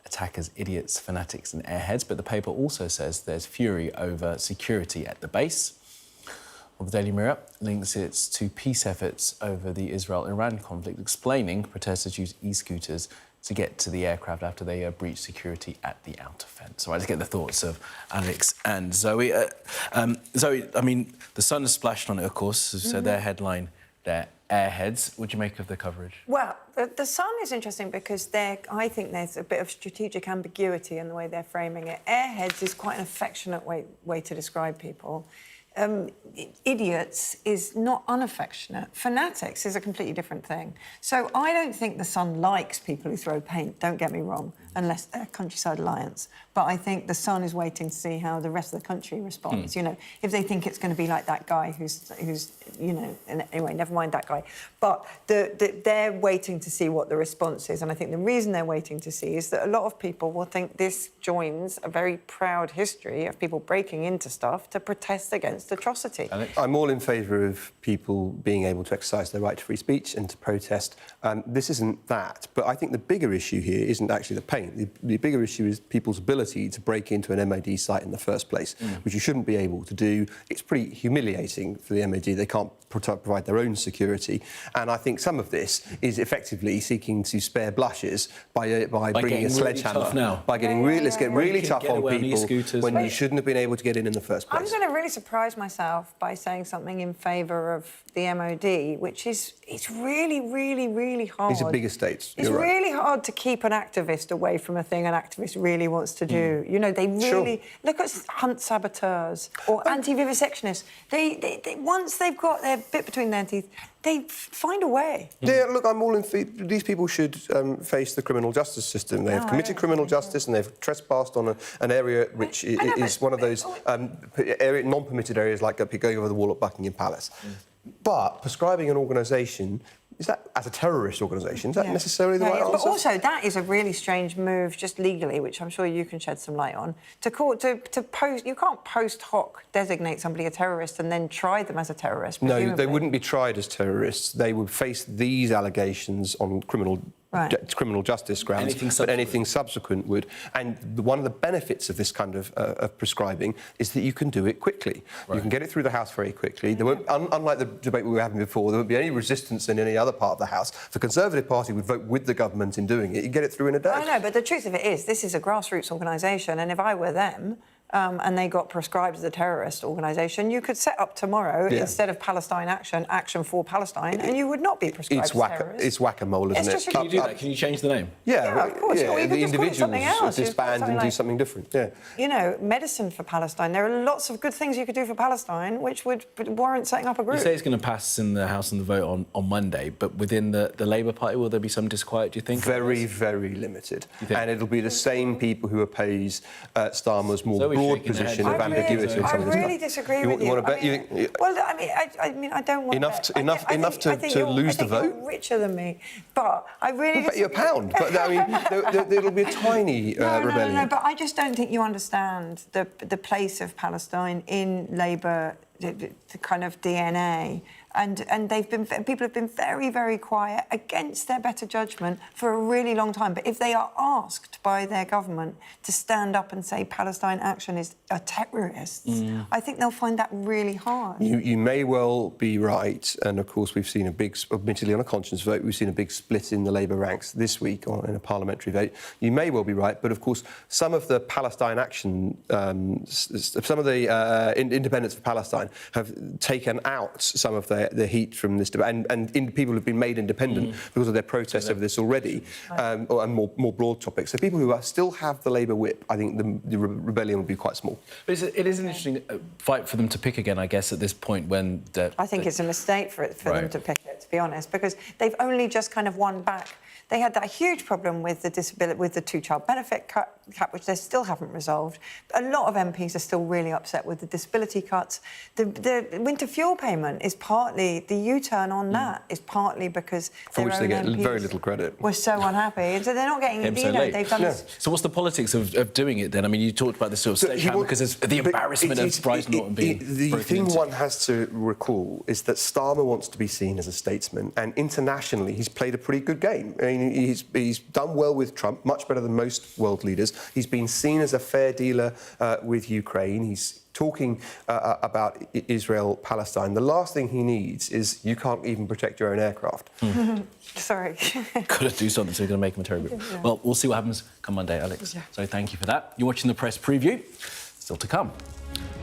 attackers idiots, fanatics and airheads. But the paper also says there's fury over security at the base. Well, the Daily Mirror links it to peace efforts over the Israel-Iran conflict, explaining protesters use e-scooters to get to the aircraft after they breached security at the outer fence. So I just get the thoughts of Alex and Zoe. Zoe, I mean, the Sun has splashed on it, of course, so their headline, they're airheads. What do you make of the coverage? Well, the Sun is interesting because I think there's a bit of strategic ambiguity in the way they're framing it. Airheads is quite an affectionate way to describe people. Idiots is not unaffectionate. Fanatics is a completely different thing. So I don't think the Sun likes people who throw paint, don't get me wrong, unless they're Countryside Alliance. But I think the Sun is waiting to see how the rest of the country responds. You know, if they think it's going to be like that guy who's you know, anyway, never mind that guy. But they're waiting to see what the response is. And I think the reason they're waiting to see is that a lot of people will think this joins a very proud history of people breaking into stuff to protest against atrocity. I'm all in favour of people being able to exercise their right to free speech and to protest. This isn't that. But I think the bigger issue here isn't actually the paint. The bigger issue is people's ability to break into an MOD site in the first place, which you shouldn't be able to do. It's pretty humiliating for the MOD. They can't provide their own security. And I think some of this is effectively seeking to spare blushes by bringing a sledgehammer. Now. By getting let's get really tough on people when you shouldn't have been able to get in the first place. I'm going to really surprise myself by saying something in favour of the MOD, which is, it's really, really, really hard. These are big estates. It's really hard to keep an activist away from a thing an activist really wants to do. You know, they really... Look at hunt saboteurs or anti-vivisectionists. They once they've got their bit between their teeth, they find a way. Yeah, look, I'm all in... These people should face the criminal justice system. They have committed criminal justice and they've trespassed on an area which is one of those non-permitted areas like going over the wall at Buckingham Palace. But prescribing an organisation, is that, as a terrorist organisation, is that necessarily the right answer? But also, that is a really strange move, just legally, which I'm sure you can shed some light on. To post, you can't post hoc designate somebody a terrorist and then try them as a terrorist. No, they wouldn't be tried as terrorists. They would face these allegations on criminal justice grounds, but anything subsequent would. And one of the benefits of this kind of prescribing is that you can do it quickly. You can get it through the House very quickly. There won't, unlike the debate we were having before, there won't be any resistance in any other part of the House. The Conservative Party would vote with the government in doing it. You get it through in a day. I know, but the truth of it is, this is a grassroots organisation, and if I were them, and they got prescribed as a terrorist organisation, you could set up tomorrow, instead of Palestine Action for Palestine, and you would not be prescribed as terrorists. It's whack-a-mole, isn't it? Can you do that? Can you change the name? Yeah, of course. Yeah, Or you could the just call it something else. individuals disband and do something different, You know, medicine for Palestine. There are lots of good things you could do for Palestine which would warrant setting up a group. You say it's going to pass in the House and the vote on Monday, but within the Labour Party, will there be some disquiet, do you think? Very, very limited. And it'll be the same people who oppose Starmer's more broad position of ambiguity. I really disagree with you. You want to bet? Well, I mean, I don't want enough to lose the vote. You're richer than me, but I really. I'll bet you a pound. But I mean, it'll be a tiny rebellion. No, but I just don't think you understand the place of Palestine in Labour, the kind of DNA. and people have been very, very quiet against their better judgment for a really long time. But if they are asked by their government to stand up and say Palestine Action are terrorists, I think they'll find that really hard. You may well be right, and of course we've seen admittedly on a conscience vote, we've seen a big split in the Labour ranks this week in a parliamentary vote. You may well be right, but of course some of the Palestine Action, some of the independents for Palestine have taken out some of the heat from this debate, and people have been made independent because of their protests over this already, and more broad topics. So people who still have the Labour whip, I think the rebellion would be quite small. But it is an interesting fight for them to pick again, I guess, at this point when... I think it's a mistake for them to pick it, to be honest, because they've only just kind of won back. They had that huge problem with the two-child benefit cap, which they still haven't resolved. A lot of MPs are still really upset with the disability cuts. The winter fuel payment is partly, the U-turn on that is partly because for which they get very little credit. We're so unhappy, and so they're not getting, they've done this. So what's the politics of doing it then? I mean, you talked about this sort of sledgehammer because of the embarrassment of Brize Norton being the thing one has to recall is that Starmer wants to be seen as a statesman, and internationally he's played a pretty good game. I mean, he's done well with Trump, much better than most world leaders. He's been seen as a fair dealer with Ukraine. He's talking about Israel-Palestine. The last thing he needs is you can't even protect your own aircraft. Sorry. Got to do something, so we're going to make him a terrible. Yeah. Well, we'll see what happens come Monday, Alex. Yeah. So thank you for that. You're watching the press preview. Still to come.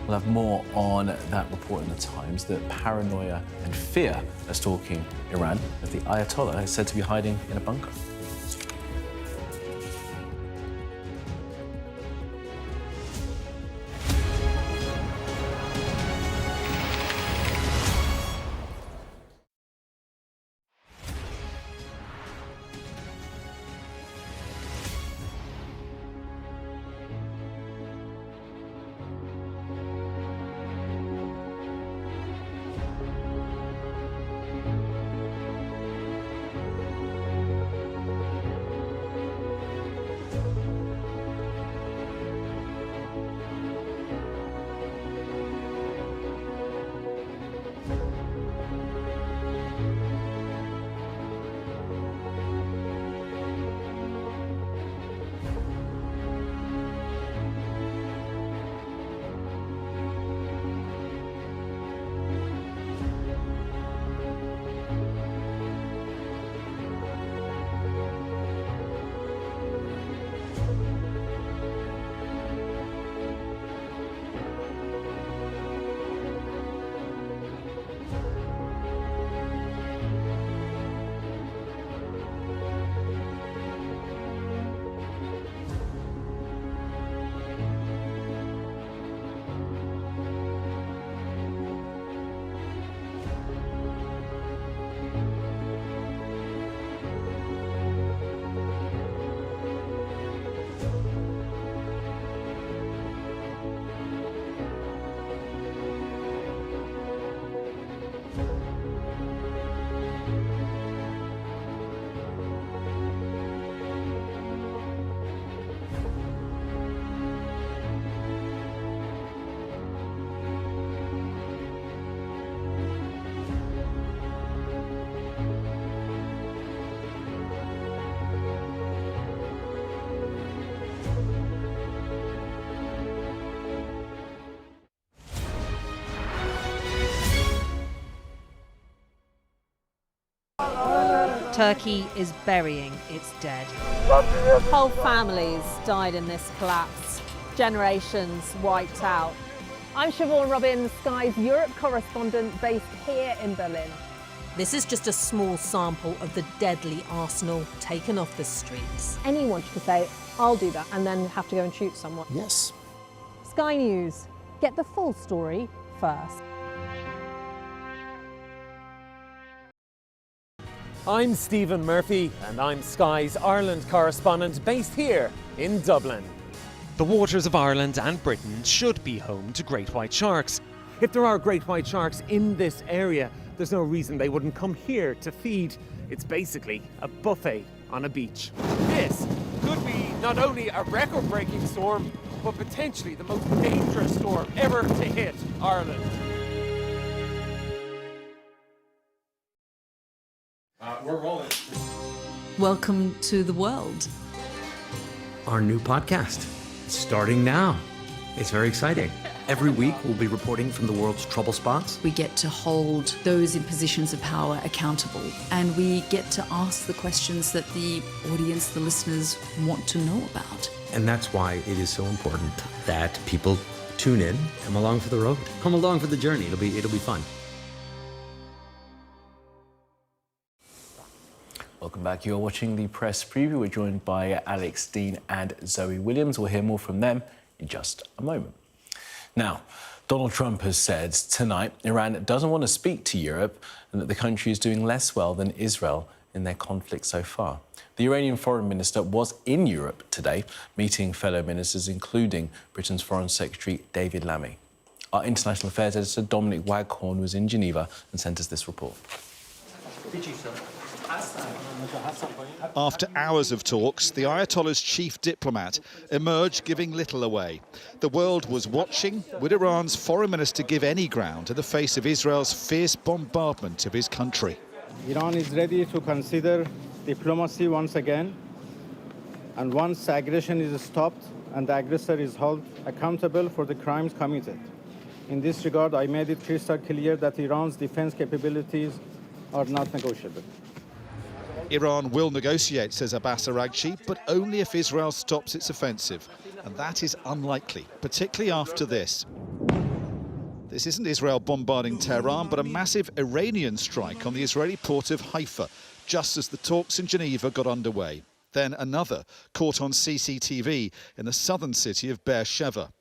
We'll have more on that report in the Times that paranoia and fear are stalking Iran as the Ayatollah is said to be hiding in a bunker. Turkey is burying its dead. Whole families died in this collapse. Generations wiped out. I'm Siobhan Robbins, Sky's Europe correspondent based here in Berlin. This is just a small sample of the deadly arsenal taken off the streets. Anyone could say, I'll do that, and then have to go and shoot someone. Yes. Sky News, get the full story first. I'm Stephen Murphy, and I'm Sky's Ireland correspondent based here in Dublin. The waters of Ireland and Britain should be home to great white sharks. If there are great white sharks in this area, there's no reason they wouldn't come here to feed. It's basically a buffet on a beach. This could be not only a record-breaking storm, but potentially the most dangerous storm ever to hit Ireland. We're rolling. Welcome to the world. Our new podcast. It's starting now. It's very exciting. Every week, we'll be reporting from the world's trouble spots. We get to hold those in positions of power accountable, and we get to ask the questions that the audience, the listeners, want to know about. And that's why it is so important that people tune in, come along for the road, come along for the journey. It'll be fun. Welcome back. You're watching the press preview. We're joined by Alex Dean and Zoe Williams. We'll hear more from them in just a moment. Now, Donald Trump has said tonight Iran doesn't want to speak to Europe and that the country is doing less well than Israel in their conflict so far. The Iranian foreign minister was in Europe today, meeting fellow ministers, including Britain's Foreign Secretary David Lammy. Our international affairs editor Dominic Waghorn was in Geneva and sent us this report. After hours of talks, the Ayatollah's chief diplomat emerged giving little away. The world was watching. Would Iran's foreign minister give any ground in the face of Israel's fierce bombardment of his country? Iran is ready to consider diplomacy once again. And once aggression is stopped and the aggressor is held accountable for the crimes committed. In this regard, I made it crystal clear that Iran's defense capabilities are not negotiable. Iran will negotiate, says Abbas Araghchi, but only if Israel stops its offensive. And that is unlikely, particularly after this. This isn't Israel bombarding Tehran, but a massive Iranian strike on the Israeli port of Haifa, just as the talks in Geneva got underway. Then another, caught on CCTV in the southern city of Beersheba.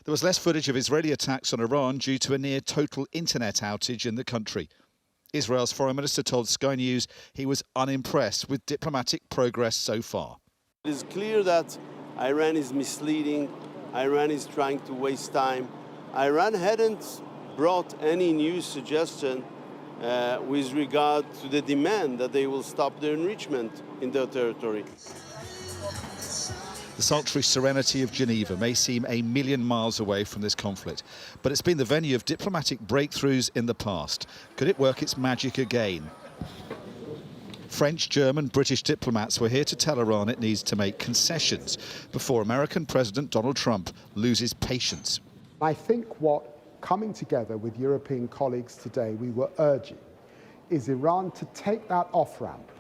There was less footage of Israeli attacks on Iran due to a near-total internet outage in the country. Israel's foreign minister told Sky News he was unimpressed with diplomatic progress so far. It is clear that Iran is misleading. Iran is trying to waste time. Iran hadn't brought any new suggestion with regard to the demand that they will stop the enrichment in their territory. The sultry serenity of Geneva may seem a million miles away from this conflict, but it's been the venue of diplomatic breakthroughs in the past. Could it work its magic again? French, German, British diplomats were here to tell Iran it needs to make concessions before American President Donald Trump loses patience. I think what coming together with European colleagues today we were urging is Iran to take that off-ramp,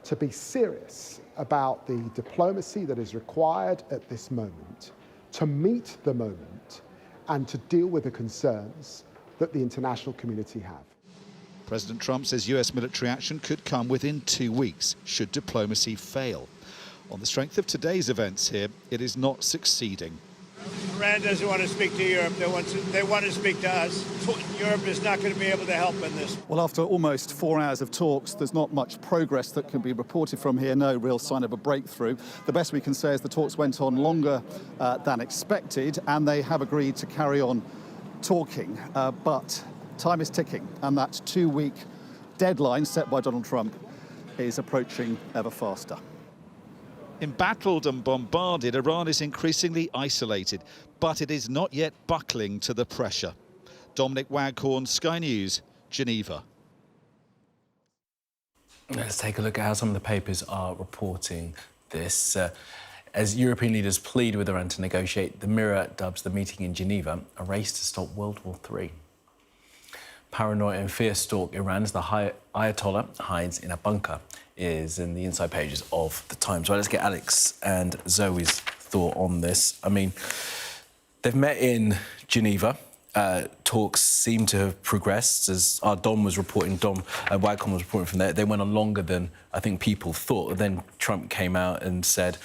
to be serious about the diplomacy that is required at this moment, to meet the moment and to deal with the concerns that the international community have. President Trump says US military action could come within 2 weeks, should diplomacy fail. On the strength of today's events here, it is not succeeding. Iran doesn't want to speak to Europe. They want to speak to us. Europe is not going to be able to help in this. Well, after almost 4 hours of talks, there's not much progress that can be reported from here. No real sign of a breakthrough. The best we can say is the talks went on longer than expected, and they have agreed to carry on talking. But time is ticking, and that 2-week deadline set by Donald Trump is approaching ever faster. Embattled and bombarded, Iran is increasingly isolated, but it is not yet buckling to the pressure. Dominic Waghorn, Sky News, Geneva. Let's take a look at how some of the papers are reporting this. As European leaders plead with Iran to negotiate, the Mirror dubs the meeting in Geneva a race to stop World War III. Paranoia and fear stalk Iran as the Ayatollah hides in a bunker is in the inside pages of the Times. Right, let's get Alex and Zoe's thought on this. I mean, they've met in Geneva. Talks seem to have progressed, as our Dom was reporting, Waghorn was reporting from there. They went on longer than I think people thought. Then Trump came out and said,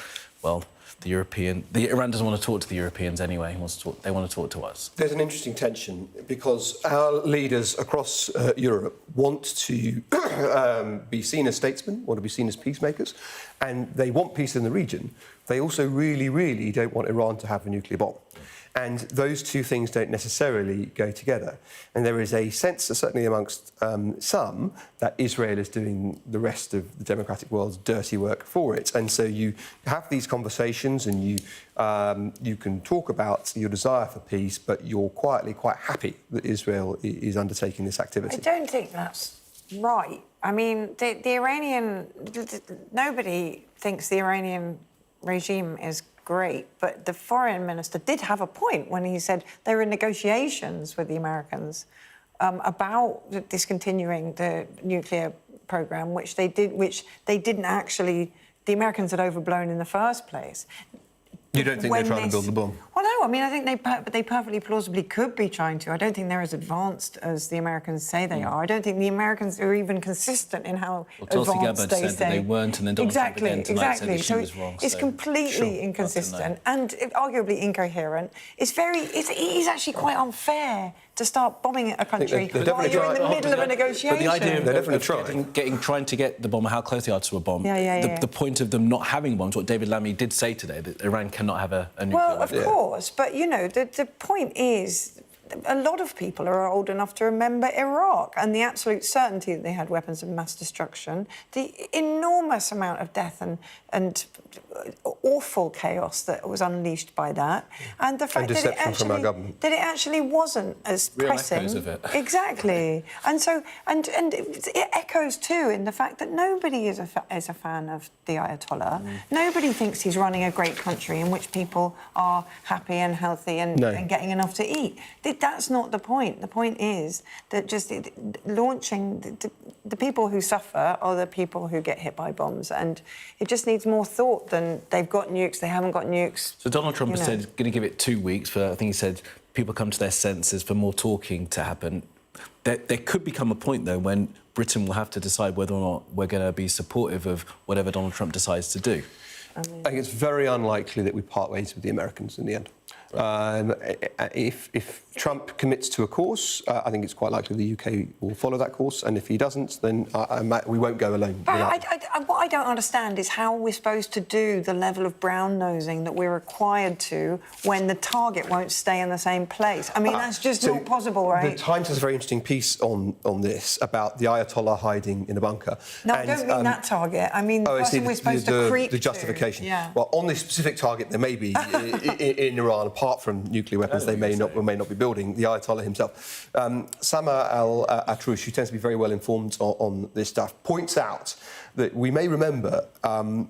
well, Iran doesn't want to talk to the Europeans anyway. They want to talk to us. There's an interesting tension because our leaders across Europe want to be seen as statesmen, want to be seen as peacemakers, and they want peace in the region. They also really, really don't want Iran to have a nuclear bomb. And those two things don't necessarily go together. And there is a sense, certainly amongst some, that Israel is doing the rest of the democratic world's dirty work for it. And so you have these conversations and you can talk about your desire for peace, but you're quietly quite happy that Israel is undertaking this activity. I don't think that's right. I mean, the Iranian... Nobody thinks the Iranian regime is great, but the foreign minister did have a point when he said they were in negotiations with the Americans about discontinuing the nuclear program, which they didn't actually... The Americans had overblown in the first place. You don't think they're trying to build the bomb? Well, no. I mean, I think they perfectly plausibly could be trying to. I don't think they're as advanced as the Americans say they are. I don't think the Americans are even consistent in how advanced they say. said that they weren't, and then Donald Trump again tonight said that she was wrong. It's completely inconsistent and arguably incoherent. It's actually quite unfair to start bombing a country while you're in the middle of a negotiation. But the idea of they're definitely trying to get the bomb, how close they are to a bomb. The point of them not having bombs, what David Lammy did say today, that Iran cannot have a nuclear weapon. Well, of course, but, you know, the point is... A lot of people are old enough to remember Iraq and the absolute certainty that they had weapons of mass destruction, the enormous amount of death and awful chaos that was unleashed by that, and the fact that it actually wasn't as pressing. Real echoes of it. Exactly, and it echoes too in the fact that nobody is a fan of the Ayatollah. Nobody thinks he's running a great country in which people are happy and healthy and getting enough to eat. That's not the point. The point is that just launching... The people who suffer are the people who get hit by bombs, and it just needs more thought than they've got nukes, they haven't got nukes. So Donald Trump has said he's going to give it 2 weeks for, I think he said, people come to their senses, for more talking to happen. There could become a point, though, when Britain will have to decide whether or not we're going to be supportive of whatever Donald Trump decides to do. I think it's very unlikely that we part ways with the Americans in the end. If Trump commits to a course, I think it's quite likely the UK will follow that course, and if he doesn't, then we won't go alone. But what I don't understand is how we're supposed to do the level of brown-nosing that we're required to when the target won't stay in the same place. I mean, that's just not possible, right? The Times has a very interesting piece on this about the Ayatollah hiding in a bunker. No, I don't mean that target. I mean the person we're supposed to creep the justification. To. Yeah. Well, on this specific target, there may be in Iran, apart from nuclear weapons, they may not be building. The Ayatollah himself, Sama al-Atroush, who tends to be very well informed on this stuff, points out that we may remember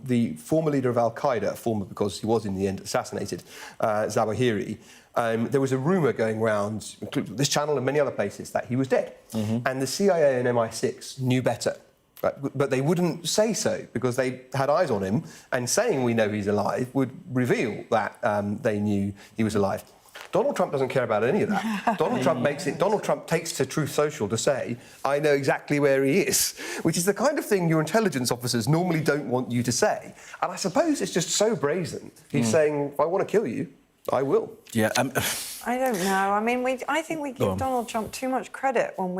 the former leader of Al-Qaeda, former because he was in the end assassinated, Zawahiri. There was a rumour going around, including this channel and many other places, that he was dead. And the CIA and MI6 knew better. Right? But they wouldn't say so because they had eyes on him, and saying we know he's alive would reveal that they knew he was alive. Donald Trump doesn't care about any of that. Donald Trump takes to Truth Social to say, I know exactly where he is, which is the kind of thing your intelligence officers normally don't want you to say. And I suppose it's just so brazen. He's saying, if I want to kill you, I will. Yeah. I don't know. I mean, I think we give Donald Trump too much credit when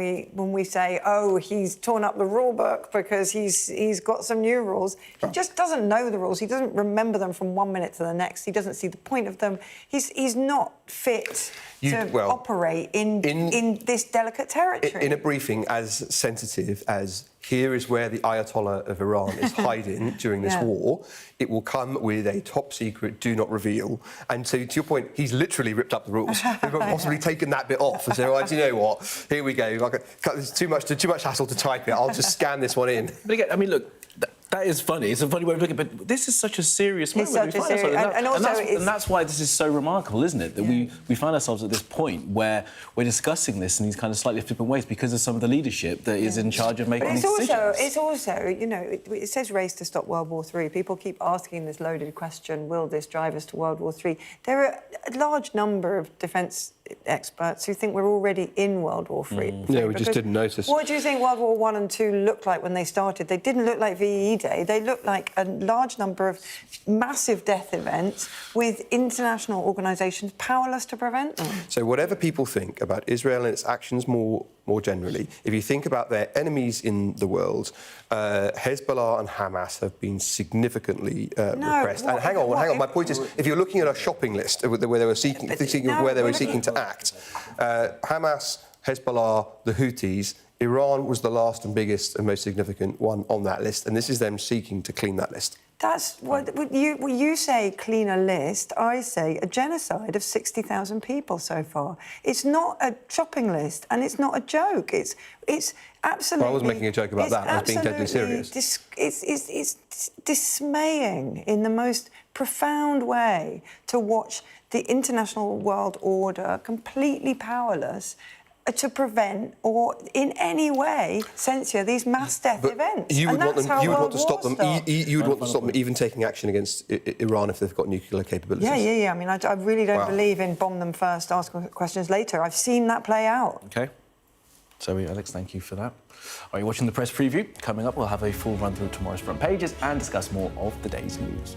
we say, oh, he's torn up the rule book because he's got some new rules. He just doesn't know the rules. He doesn't remember them from one minute to the next. He doesn't see the point of them. He's not fit to operate in this delicate territory. In a briefing as sensitive as here is where the Ayatollah of Iran is hiding during this war, it will come with a top-secret, do-not-reveal. And so, to your point, he's literally ripped up the rules. They've possibly taken that bit off and said, right, do you know what? Here we go. There's too much hassle to type it. I'll just scan this one in. But again, I mean, look, that is funny. It's a funny way of looking at it, but this is such a serious moment. And that's why this is so remarkable, isn't it? That we find ourselves at this point where we're discussing this in these kind of slightly flippant ways because of some of the leadership that is in charge of making these decisions. It's also, you know, it says race to stop World War III. People keep asking this loaded question, will this drive us to World War III? There are a large number of defence experts who think we're already in World War III. Yeah, we just didn't notice. What do you think World War I and II looked like when they started? They didn't look like VE Day. They looked like a large number of massive death events with international organisations powerless to prevent them. So whatever people think about Israel and its actions more generally, if you think about their enemies in the world, Hezbollah and Hamas have been significantly repressed. And hang on. My point is, if you're looking at a shopping list where they were seeking to act, Hamas, Hezbollah, the Houthis, Iran was the last and biggest and most significant one on that list, and this is them seeking to clean that list. That's what you say, clean a list. I say a genocide of 60,000 people so far. It's not a shopping list, and it's not a joke. It's absolutely. Well, I wasn't making a joke about that. I was being deadly serious. It's dismaying in the most profound way to watch the international world order completely powerless to prevent or in any way censure these mass death events. You would want them. You would want to stop them. You would want to stop them even taking action against Iran if they've got nuclear capabilities. Yeah. I mean, I really don't believe in bomb them first, ask questions later. I've seen that play out. OK. Zoe, Alex, thank you for that. Are you watching the press preview? Coming up, we'll have a full run through tomorrow's front pages and discuss more of the day's news.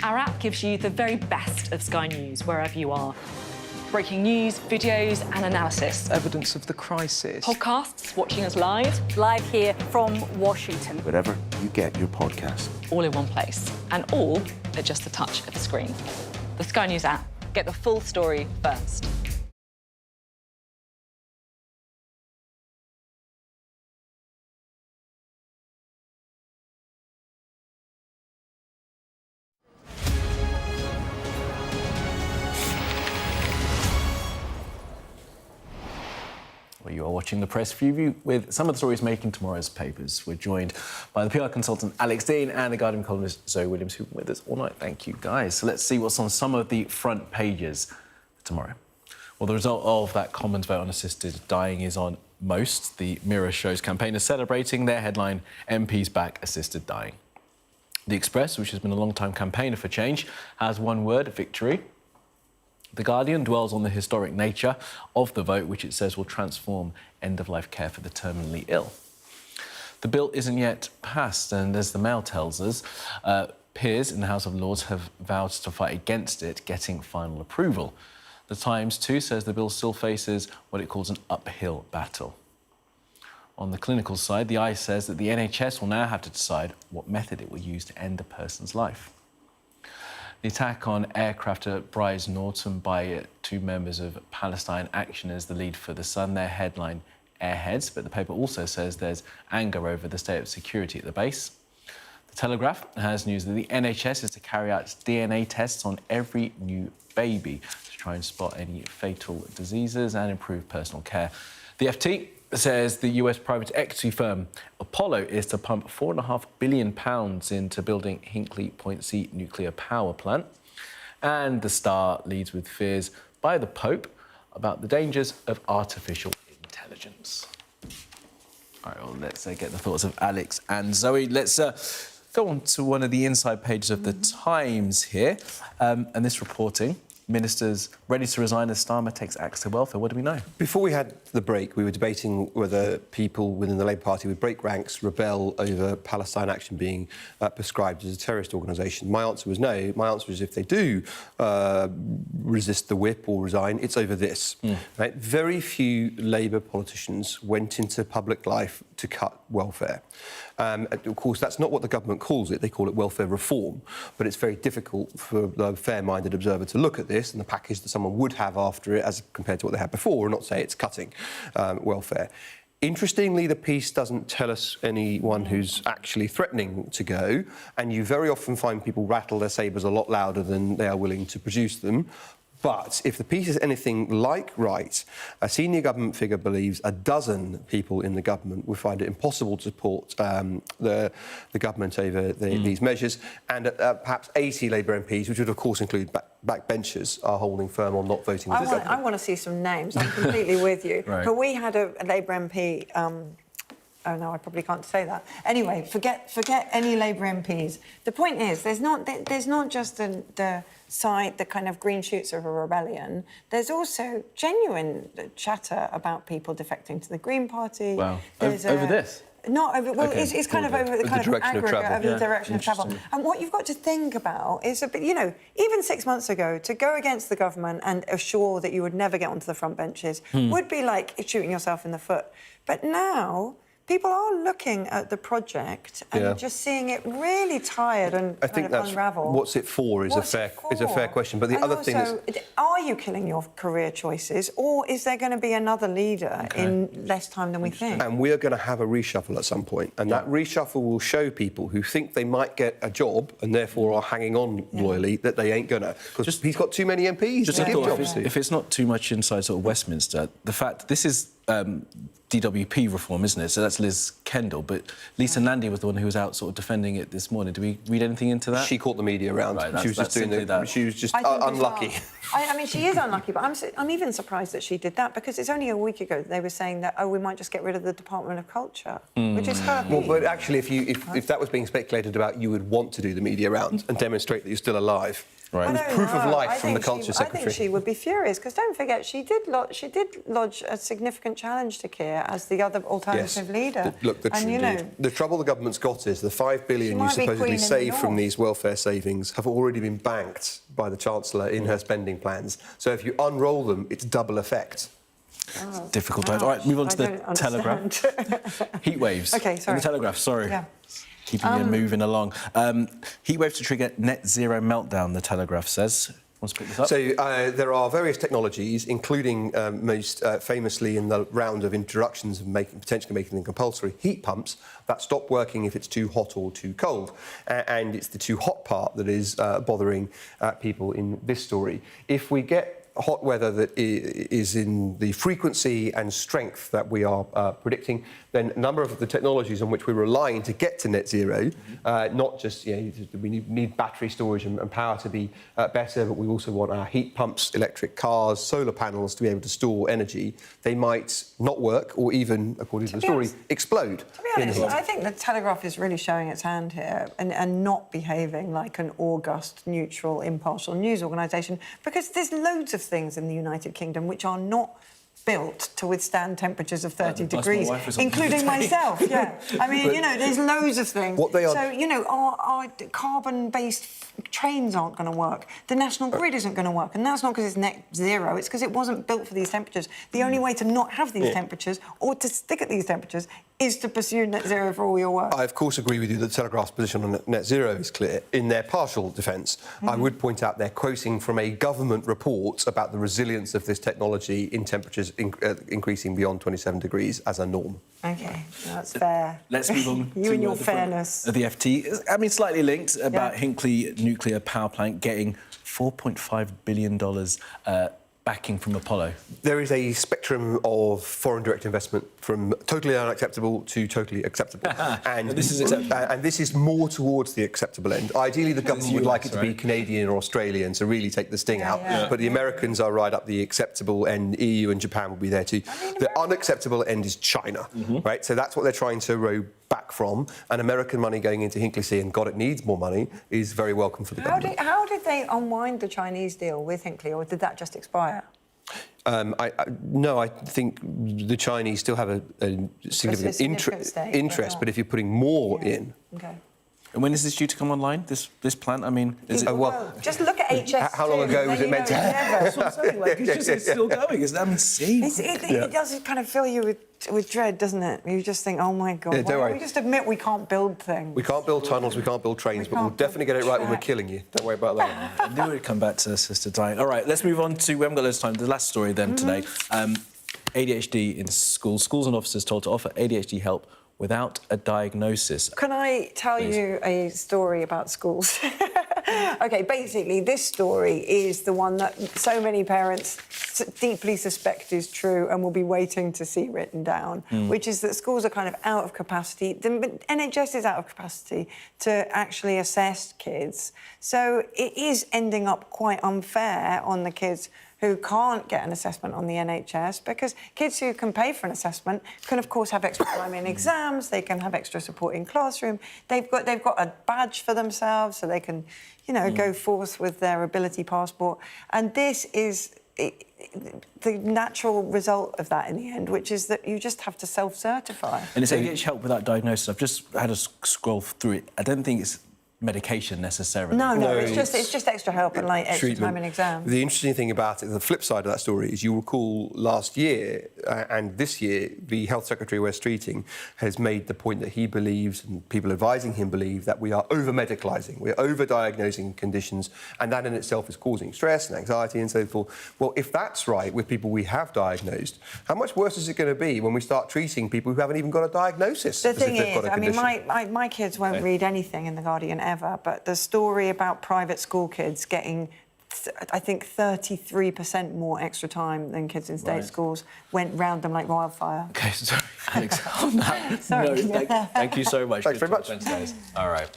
Our app gives you the very best of Sky News wherever you are. Breaking news, videos and analysis. Evidence of the crisis. Podcasts, watching us live. Live here from Washington. Wherever you get your podcast. All in one place. And all at just the touch of a screen. The Sky News app. Get the full story first. Well, you are watching the press preview with some of the stories making tomorrow's papers. We're joined by the PR consultant Alex Dean and the Guardian columnist Zoe Williams, who've been with us all night. Thank you, guys. So let's see what's on some of the front pages tomorrow. Well, the result of that Commons vote on assisted dying is on most. The Mirror shows campaigners celebrating their headline, MPs back, assisted dying. The Express, which has been a long-time campaigner for change, has one word, victory. The Guardian dwells on the historic nature of the vote, which it says will transform end-of-life care for the terminally ill. The bill isn't yet passed, and as the Mail tells us, peers in the House of Lords have vowed to fight against it getting final approval. The Times, too, says the bill still faces what it calls an uphill battle. On the clinical side, the Eye says that the NHS will now have to decide what method it will use to end a person's life. The attack on aircraft at Brize Norton by two members of Palestine Action is the lead for The Sun. Their headline, Airheads, but the paper also says there's anger over the state of security at the base. The Telegraph has news that the NHS is to carry out DNA tests on every new baby to try and spot any fatal diseases and improve personal care. The FT says the US private equity firm Apollo is to pump £4.5 billion into building Hinkley Point C nuclear power plant. And the Star leads with fears by the Pope about the dangers of artificial intelligence. All right, well, let's get the thoughts of Alex and Zoe. Let's go on to one of the inside pages of the Times here. And this reporting, ministers ready to resign as Starmer takes axe to welfare. What do we know? Before we had the break, we were debating whether people within the Labour Party would break ranks, rebel over Palestine Action being prescribed as a terrorist organisation. My answer was no. My answer is if they do resist the whip or resign, it's over this. Right? Very few Labour politicians went into public life to cut welfare. Of course, that's not what the government calls it. They call it welfare reform. But it's very difficult for the fair-minded observer to look at this and the package that someone would have after it as compared to what they had before and not say it's cutting welfare. Interestingly, the piece doesn't tell us anyone who's actually threatening to go, and you very often find people rattle their sabres a lot louder than they are willing to produce them. But if the piece is anything like right, a senior government figure believes a dozen people in the government would find it impossible to support the government over these measures, and perhaps 80 Labour MPs, which would of course include backbenchers, are holding firm on not voting with the government. I want to see some names. I'm completely with you. Right. But we had a Labour MP... Oh no, I probably can't say that. Anyway, forget any Labour MPs. The point is, there's not just the kind of green shoots of a rebellion. There's also genuine chatter about people defecting to the Green Party. Wow. Over this? Not over. Well, okay. It's kind of over the kind of aggregate of the direction of travel. And what you've got to think about is, even 6 months ago, to go against the government and assure that you would never get onto the front benches would be like shooting yourself in the foot. But now, people are looking at the project and just seeing it really tired and I think that's unravel. What's it for is a fair question. But the other thing is, are you killing your career choices, or is there going to be another leader in less time than we think? And we are going to have a reshuffle at some point, and that reshuffle will show people who think they might get a job and therefore are hanging on loyally that they ain't gonna, because he's got too many MPs to give jobs to. If it's not too much inside sort of Westminster, the fact this is DWP reform, isn't it? So that's Liz Kendall, but Lisa Nandy was the one who was out sort of defending it this morning. Do we read anything into that? She caught the media around. Right, she was just doing that. She was just unlucky. I mean, she is unlucky, but I'm even surprised that she did that, because it's only a week ago that they were saying that, we might just get rid of the Department of Culture, which is her Well, but actually, if that was being speculated about, you would want to do the media round and demonstrate that you're still alive. Right. It was proof of life from the Culture Secretary. I think she would be furious, because don't forget, she did lodge a significant challenge to Keir as the other alternative leader. The trouble the government's got is the £5 billion you supposedly save from these welfare savings have already been banked by the Chancellor in her spending plans. So if you unroll them, it's double effect. Difficult times. All right, move on to the Telegraph. Heat waves. Okay, sorry. The Telegraph, sorry. Yeah. Keeping you moving along. Heat waves to trigger net zero meltdown, the Telegraph says. Want to pick this up? So there are various technologies, including most famously in the round of introductions of potentially making them compulsory, heat pumps that stop working if it's too hot or too cold. And it's the too hot part that is bothering people in this story. If we get hot weather that is in the frequency and strength that we are predicting, then a number of the technologies on which we're relying to get to net zero, not just, we need battery storage and power to be better, but we also want our heat pumps, electric cars, solar panels to be able to store energy. They might not work or even, according to the story, explode. To be honest, I think the Telegraph is really showing its hand here and not behaving like an august, neutral, impartial news organisation, because there's loads of things in the United Kingdom which are not built to withstand temperatures of 30 degrees, including myself. Yeah, I mean, there's loads of things. What they are... So, our carbon-based trains aren't going to work. The national grid isn't going to work, and that's not because it's net zero. It's because it wasn't built for these temperatures. The only way to not have these temperatures or to stick at these temperatures is to pursue net zero for all your work. I, of course, agree with you that the Telegraph's position on net zero is clear. In their partial defence, I would point out they're quoting from a government report about the resilience of this technology in temperatures increasing beyond 27 degrees as a norm. OK, that's fair. Let's move on you to and your the fairness. The FT. I mean, slightly linked about Hinkley nuclear power plant getting $4.5 billion backing from Apollo. There is a spectrum of foreign direct investment from totally unacceptable to totally acceptable. And this is acceptable. And this is more towards the acceptable end. Ideally, the government would like it to be Canadian or Australian to really take the sting out. But the Americans are right up the acceptable end. EU and Japan will be there too. The unacceptable end is China, right? So that's what they're trying to row back from. And American money going into Hinkley C, and God, it needs more money, is very welcome for the government. How did they unwind the Chinese deal with Hinkley, or did that just expire? No, I think the Chinese still have a significant interest, but if you're putting more in... Okay. And when is this due to come online, this plant? I mean, is it... Well, just look at HS2. How long ago was it meant to... It's still going. It's insane. It does kind of fill you with dread, doesn't it? You just think, oh, my God, why don't we just admit we can't build things? We can't build tunnels, we can't build trains, but we'll definitely get it right when we're killing you. Don't worry about that. I knew we'd come back to Sister Diane. All right, let's move on to... We haven't got loads of time. The last story then today. ADHD in schools. Schools and officers told to offer ADHD help without a diagnosis. Can I tell you a story about schools? OK, basically, this story is the one that so many parents deeply suspect is true and will be waiting to see written down, which is that schools are kind of out of capacity. The NHS is out of capacity to actually assess kids. So it is ending up quite unfair on the kids who can't get an assessment on the NHS, because kids who can pay for an assessment can, of course, have extra time in exams, they can have extra support in classroom, they've got a badge for themselves so they can, go forth with their ability passport. And this is the natural result of that in the end, which is that you just have to self-certify. And it's ADHD help without diagnosis. I've just had a scroll through it. I don't think it's medication necessarily. No, it's just extra help and extra time in exams. The interesting thing about it, the flip side of that story, is you recall last year and this year, the Health Secretary Wes Streeting has made the point that he believes, and people advising him believe, that we are over-medicalising, we're over-diagnosing conditions, and that in itself is causing stress and anxiety and so forth. Well, if that's right with people we have diagnosed, how much worse is it going to be when we start treating people who haven't even got a diagnosis? The thing is, I mean, my kids won't read anything in The Guardian ever, but the story about private school kids getting, I think, 33% more extra time than kids in state schools went round them like wildfire. OK, sorry, Alex, on that note, thank you so much. Thanks very much. All right.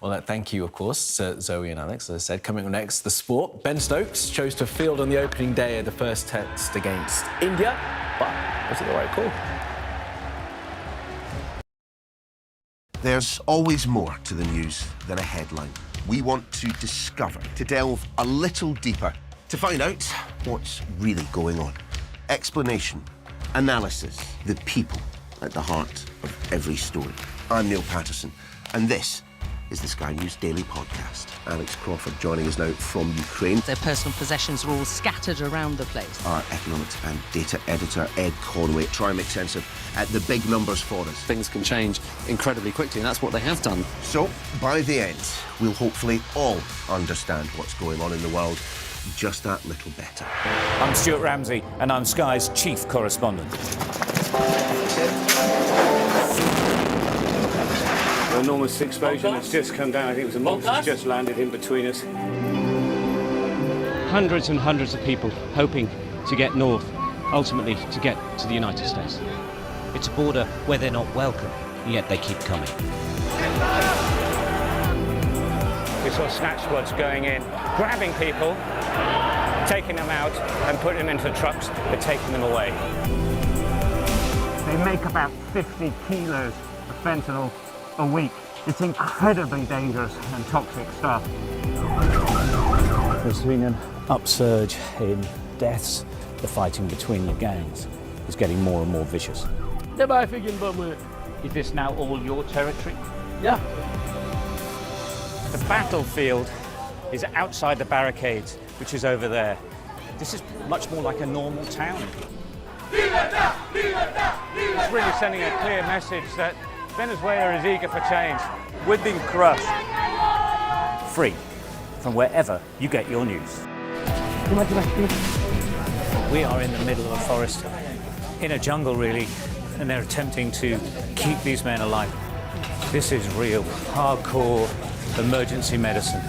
Well, thank you, of course, to Zoe and Alex. As I said, coming up next, the sport. Ben Stokes chose to field on the opening day of the first test against India, but was it the right call? There's always more to the news than a headline. We want to discover, to delve a little deeper, to find out what's really going on. Explanation, analysis, the people at the heart of every story. I'm Neil Patterson, and this is the Sky News Daily Podcast. Alex Crawford joining us now from Ukraine. Their personal possessions are all scattered around the place. Our economics and data editor, Ed Conway, try and make sense of the big numbers for us. Things can change incredibly quickly, and that's what they have done. So, by the end, we'll hopefully all understand what's going on in the world just that little better. I'm Stuart Ramsey, and I'm Sky's chief correspondent. An enormous explosion has just come down. I think it was a monster just landed in between us. hundreds and hundreds of people hoping to get north, ultimately to get to the United States. It's a border where they're not welcome, yet they keep coming. We saw snatch squads going in, grabbing people, taking them out and putting them into trucks, but taking them away. They make about 50 kilos of fentanyl a week. It's incredibly dangerous and toxic stuff. There's been an upsurge in deaths. The fighting between the gangs is getting more and more vicious. Is this now all your territory? Yeah. The battlefield is outside the barricades, which is over there. This is much more like a normal town. It's really sending a clear message that Venezuela is eager for change. We've been crushed. Free from wherever you get your news. We are in the middle of a forest, in a jungle really, and they're attempting to keep these men alive. This is real, hardcore emergency medicine.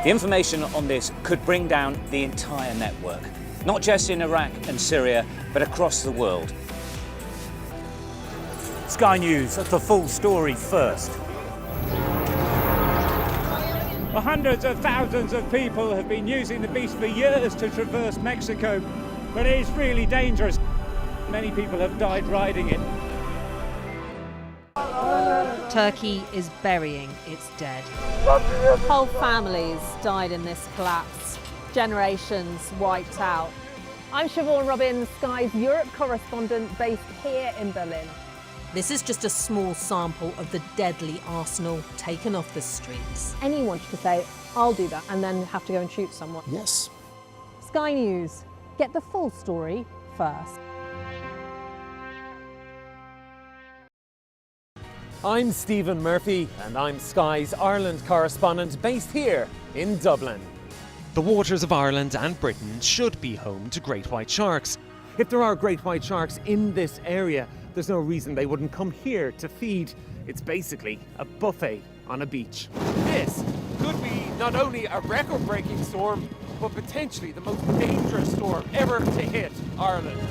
The information on this could bring down the entire network, not just in Iraq and Syria, but across the world. Sky News, the full story first. Well, hundreds of thousands of people have been using the beast for years to traverse Mexico, but it is really dangerous. Many people have died riding it. Turkey is burying its dead. Whole families died in this collapse. Generations wiped out. I'm Siobhan Robbins, Sky's Europe correspondent based here in Berlin. This is just a small sample of the deadly arsenal taken off the streets. Anyone could say, I'll do that, and then have to go and shoot someone. Yes. Sky News, get the full story first. I'm Stephen Murphy, and I'm Sky's Ireland correspondent based here in Dublin. The waters of Ireland and Britain should be home to great white sharks. If there are great white sharks in this area, there's no reason they wouldn't come here to feed. It's basically a buffet on a beach. This could be not only a record-breaking storm, but potentially the most dangerous storm ever to hit Ireland.